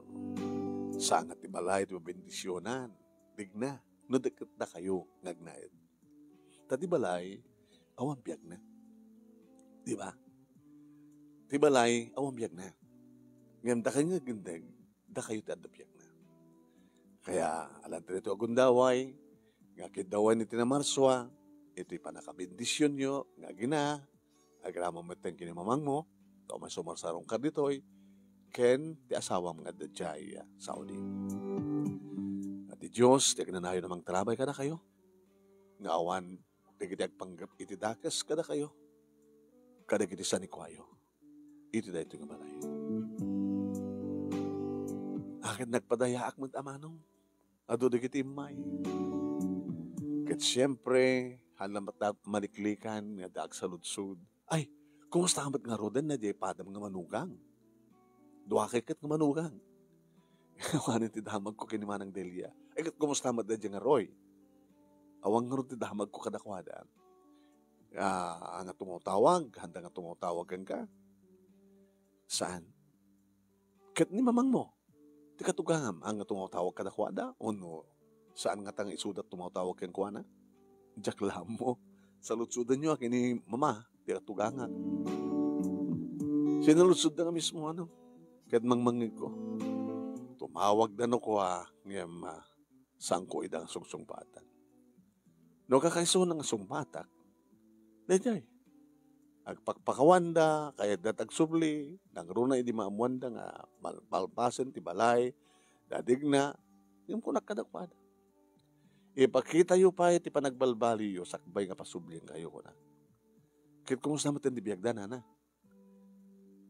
Sangat tibalay, tibabindisyonan. Digna, nadagkat na kayo, ngagnaid. Tatibalay, awang biyag na. Diba? Tibalay, awang biyag na. Ngayon, da kayo ngagindag, da kayo tadapyag na. Kaya, alam ito agundaway, nga kidaway ni Tinamarswa, ito'y panakabindisyon nyo, nga gina, agrama mo tayong kinimamang mo, ito may sumarsarong ka dito'y, ken ti asawa mga dadyay Saudi. At di Diyos, ti agnanayo namang trabay kada kayo, nga awan, ti giti agpanggap iti dakas kada kayo, kada giti sanikwayo, iti da ito nga balay. Akin nagpadayaak mo tamanong, ado di kiti imay. Ket siyempre, halamat na maliklikan, nga daag sa lutsud, ay, kumusta kamat nga rodan na di padam nga manugang? Duwakit nga manugang. Awanin ti damag ko kinimanang Delia. Ay, kumusta kamat na di nga Roy? Awang nga ron ti damag ko kadakwada. Nga tumutawag, handa nga tumutawagan ka. Saan? Kat ni mamang mo. Ti katugangam, ang nga tumutawag kadakwada? O no, saan nga tang isudat tumutawag kan kuwana? Diyak lang mo. Sa lutsudan nyo, kini mama, di katugangan. Sinalutsud na nga mismo, ano? Kahit mangmangig ko. Tumawag na no ko, ngayam, saan ko idang sungsungpatan. No kakaiso ng sungpatak, dayjay. Agpakpakawanda, kaya datagsubli, nang runa hindi maamuanda nga, malpasen, tibalay, dadigna, yung kunak kadakpada. Ipakita yu pa iti panagbalbali yu, sakbay nga pasubling kayo ko na. Kaya kumusta mo tindi biyagdan, na?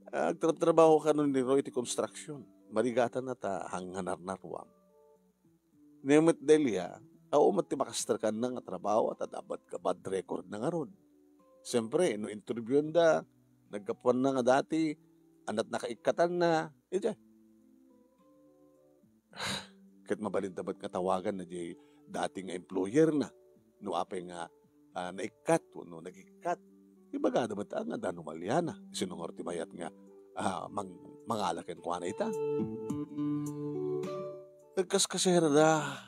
Agtrabaho ka nun ni Roy iti construction. Marigatan na ta hanghanarnarwam. Nemit Delia, umat ti makastar ka na nga trabaho at dapat ka bad record na nga ron. Siyempre, no interview da, nagkapuan na nga dati, anat nakaikatan na, kahit mabalintabat nga tawagan na di dating employer na, no apay nga naikat, no nagikat, ibaga dapat nga danumalyana, sinungor ti mayat nga mangalakin ko na ita. Nagkaskasera da,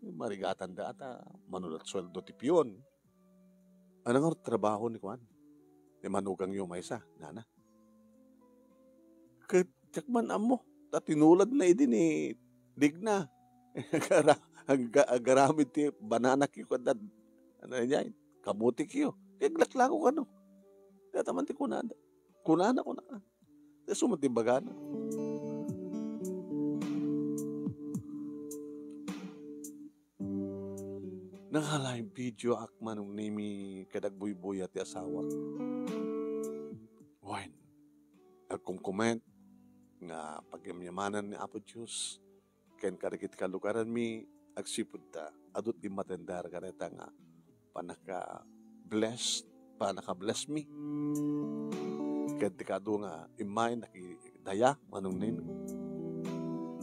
marigatan da ata, manulat sweldo ti piyon. Ano nga trabaho ni Juan? Ni manugang yung maysa, nana. Kakman amo, tinulad na idi ni Digna. Agaramid ti banana ki ko dad. Ano niya? Kamuti kiyo. Kaglaklako ka no. Kaya taman ti kunada. Kunana ko na. Kaya sumatimbaga na. Nanghalayang video akman ng nimi kadagbuy-buy at asawa. Wine. Agkumkument nga pagyamyamanan ni Apo Diyos. Ken kadagit kalugaran mi agsipud ta adut di matendar kareta nga panaka-blessed, panaka-bless me. Kadikado nga, imay, nakidaya, manong name.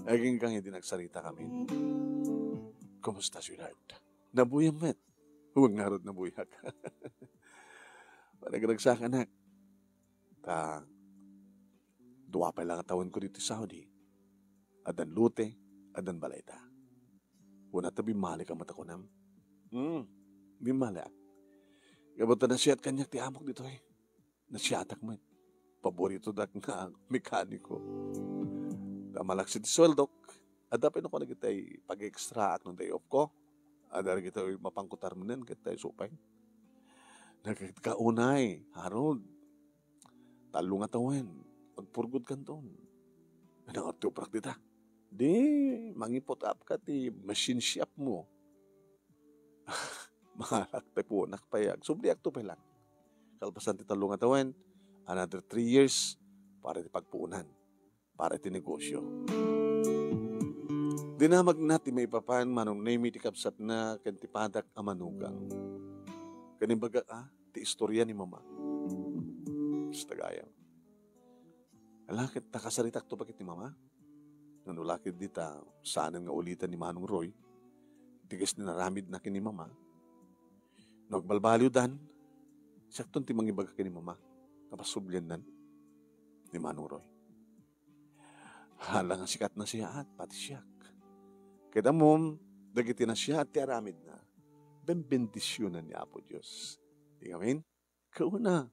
Aging kang hindi nagsarita kami. Kumusta, sweetheart? Nabuyang met. Huwag nga rin nabuyag. Panagragsak anak. Duwa pa lang taon ko dito sa Saudi. Adan lute, adan balayta. Una ta bimali ka mata ko nam. Bimali. Gabutan na siyat kanyak ti amok dito eh. Nasyatak mo eh. Paborito dak na mekaniko. Malak si sweldo. Adapin ako na kita'y pag-extract ng day off ko. Adar kita'y mapangkutar mo nun, kita'y supay. Nagkaunay, Harold. Talo nga tawen. Pagpurgod ka doon. Nangatuprak dita. Di, mangipot up ka ti machine shop mo. Mahalak tayo po, nakapayag. Subliak to pa lang. Kalpasan ti talo nga tawen, another 3 years para ti pagpuunan. Para ti negosyo. Dinamag natin may papan manong name ti kapsat na kantipadak amanugang. Kanimbaga ti istorya ni mama. Sa tagayang. Alakit takasaritak to bakit ni mama? Nanulakit dita saanan nga ulitan ni Manong Roy. Tigas ni naramid na kini mama. Nagbalbalyo dan. Sakton ti mangibaga kini mama. Kapasublyan dan ni Manong Roy. Hala nga sikat na siya at pati siyak. Kita mo, dagiti na siya at ti aramid na. Bembendisyonan ni Apo Diyos. Di kamin? Kauna.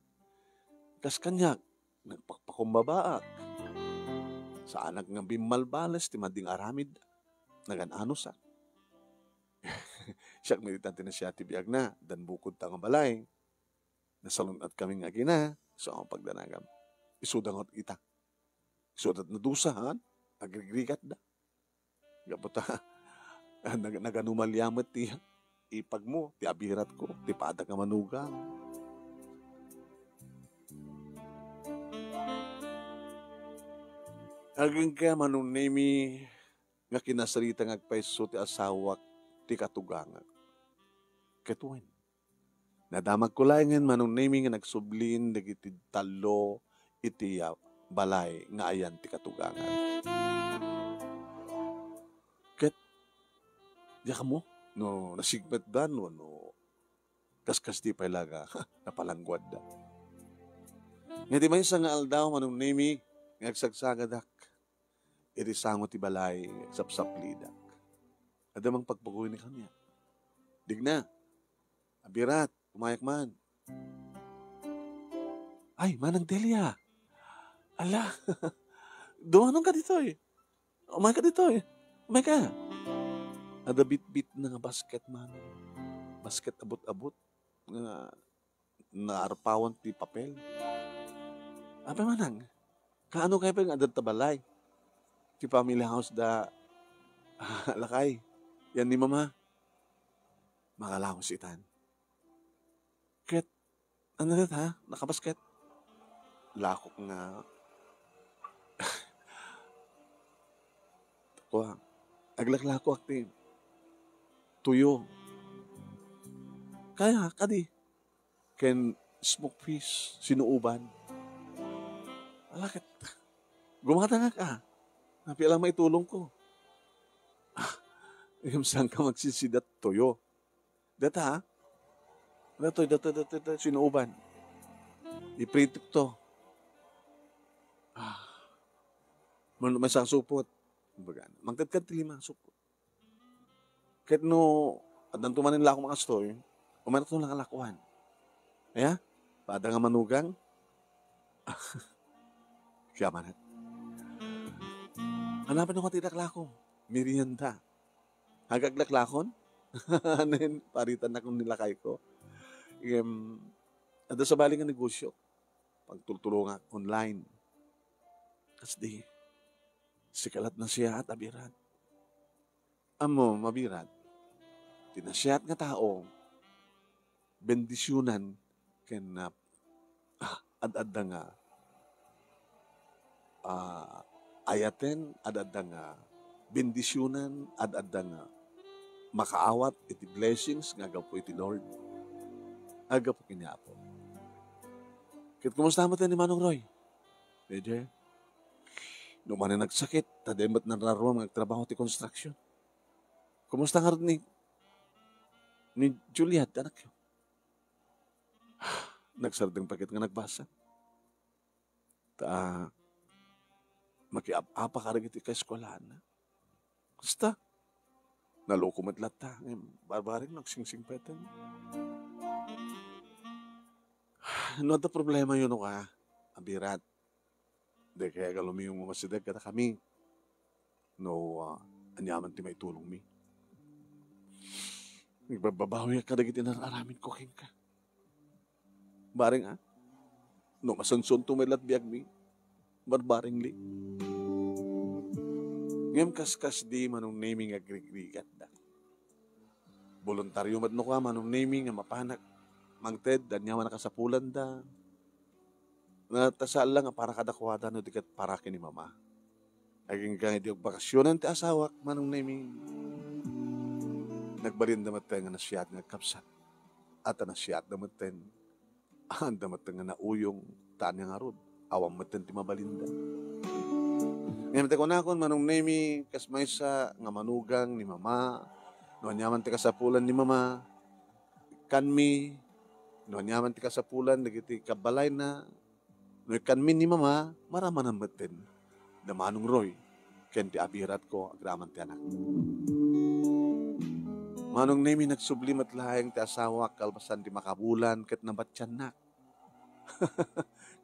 Kas kanyak, nagpakpakumbabaak. Sa anak nga bimalbalas, ti mading aramid, naganano sa. Siyak meditante na siya, ti biyag na, dan bukod ta nga balay. Nasalun at kaming agina, so ang pagdanagam. Isudangot kita. Isudat na dusa, ha? Agrigrigat da. Gaputa, naganumalyamat ti ipag mo, ti abirat ko, ti padag nga manugang. Aging kaya manunemi nga kinasarita nga agpaiso ti asawak ti katugangag. Ketuin. Nadamag ko lang nga manunemi nga nagsublin dagiti talo iti balay nga ayan ti katugangag. Ket, diya ka mo? No, nasigbat da, no, kaskas di pa ilaga, napalangguad da. Nga di may isang aldaw manunemi nga agsagsagadak. Iti sango ti balay, sapsaplidak. Adamang pagpaguhin ni kanya. Digna, abirat, umayak man. Ay, Manang Delia. Ala, dumanong ka dito eh. Umay ka dito eh. Umay ka. Ada bit-bit na nga basket man. Basket abot-abot. Nga naarpawan ti papel. Apa manang, kaano kayo pa yung adad tabalay? Ti family house da lakay. Yan ni mama. Makalahos itan. Ket, ano rin ha? Nakabasket. Lakok nga. Ako aglaklako aktin. Tuyo. Kaya, kadi. Ken smoke fish, sinuuban. Alakit. Gumatanga ka. Napi alam maitulong ko. Yung saan ka magsisidat tuyo. Data ha? Datoy, sinuuban. Ipritik to. May sang supot. Magtadkad ti lima supot. Kahit no, at nantumanin lang ako mga store, umanat nung lang alakuhan. Kaya, pada nga manugang, kaya manat. Hanapan nung katilaklakong, merienda. Hagaglaklakon, anin, paritan na kung nilakay ko. Ada sa baling nga negosyo, pagtultulungan online. Kasi di, sikalat na siya at abirat. Amo, mabirat. Tinasiyat nga tao, bendisyunan, ken ad-adda nga, ayaten, ad-adda nga, bendisyunan, ad-adda nga, makaawat, iti blessings, nga gapo iti Lord. Aga po kiniapo. Kit kumusta mo tayo ni Manong Roy? Medyo, nung man nagsakit, tademat na naroon magtrabaho ti construction. Kumusta nga rin ni Juliet, anak yun? Nagsarding pakit nga nagbasa. Makiapa ka rin iti ka eskwalahan na. Basta, naloko matlata. Barbaring nagsingsing peten. Ano ang problema yun ka? Abirat. Di kaya kalumi yung masidag kada kami. No, anyaman ti may tulong mi. Nagbababawi ka dagiti nararamin ko king ka. Baring no masunsun tumilat biag mi. Barbaring li. Ngem kaskas di manong naming agrigrigat da. Voluntaryo madno ka manong naming nga mapanak. Mangted, danyaman nakasapulan da. Natasal lang para kadakwada no dikat para kini mama. Aging kang iti bakasyonan ti asawak manong naming. Nagbalin damaten nga nasiyat nga kapsat. At nasiyat damaten. Damaten nga nauyong taan nga rod. Awang maten ti mabalinda. Ngayon ko na kon manong naming kasmaysa nga manugang ni mama. No anyaman ti kasapulan ni mama. Kanmi. No anyaman ti kasapulan dagiti kabalay na. No kanmi ni mama, maraman ang maten. Na Manong Roy, ken ti abirat ko, agraman ti anak. Manong nemi nagsublimat lahing ti asawa, kalbasan ti makabulan, ket nabatyan na.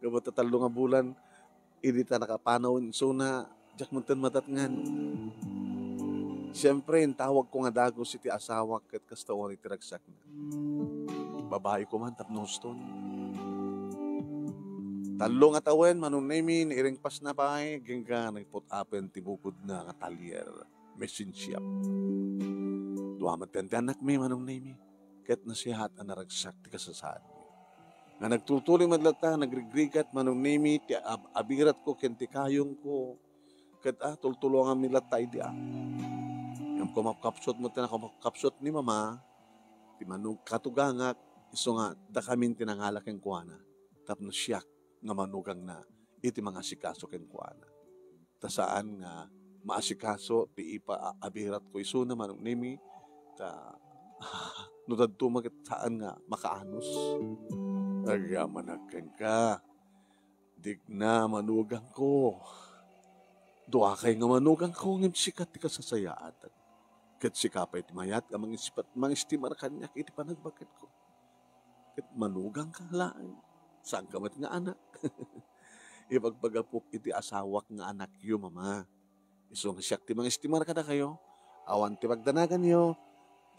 Kabot tatalo nga bulan, hindi ta nakapanaw, so na, jak muntan matatngan. Siyempre, tawag ko nga dagos iti asawa, ket kastaon iti ragsak na. Babae ko man, tapnos ton. Talong at awen, manong nemi, iring pas na pa ay, gengga nagput-apen tibukod na katalier, messenship. Duamat tente anak mi, manong nemi, ket nasihat ang naragsak ti kasasaan mi. Nga nagtutuloy madlata, nagrigrigat, manong nemi, ti abirat ko, ken ti kayong ko, ket tultulungan mi latay di Yung kumapkapsot mo, kumapkapsot ni mama, ti manong katugangak, iso nga, da kaming tinangalak yung kuwana, tapos siyak, nga manugang na iti mga asikaso ken kuana. Tasaan nga maasikaso ti ipa abirat ko iso na manong nemi ta no dadto maket saan nga makaanos. Agamanagken ka. Digna manugang ko. Duwa kay nga manugang ko ngem sikat ti kasasayaatan. Ket sikapay ti mayat nga mangistimar kanya iti panagbakit ko. Ket manugang ka laeng. Saan ka mat nga anak? Ipagpagapok iti asawak nga anak yo, mama. Iso nga siyak ti mangistimar kada kayo. Awan ti pagdanagan yo.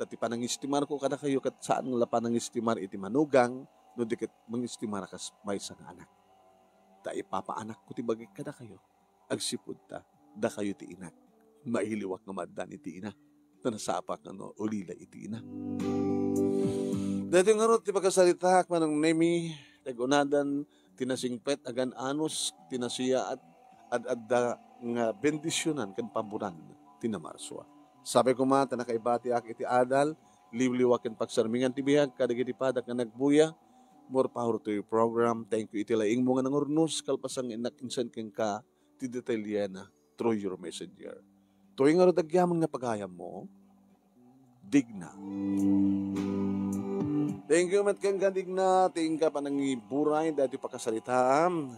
Tati panangistimar ko kada kayo kat saan nga panangistimar iti manugang no dikit mangistimar kas may sa nga anak. Ta ipapaanak ko ti bagay kada kayo. Agsipud ta, da kayo ti inak. Mailiwak nga maddan iti ina. Tanasapak nga no, ulila iti ina. Dati nga ro ti pagkasalita manong nemi tagunadan tinasingpet agan anos tinasiya at nga bendisyonan ken pamburan tinamarswa. Sabi ko man tanakaibati ak iti adal liwliwak ken pagsarmingan ti biag kadagiti padak nga nagbuya. More power to your program. Thank you iti laing mo nga nangurnos kalpasang inakinsan ken ka ti detalyena through your messenger. Tuwing nga ro dagyamang nga pagayam mo digna. Thank you, Mat Kang Gandig na. Tingin ka pa nang iburay dati pagkasalitaan.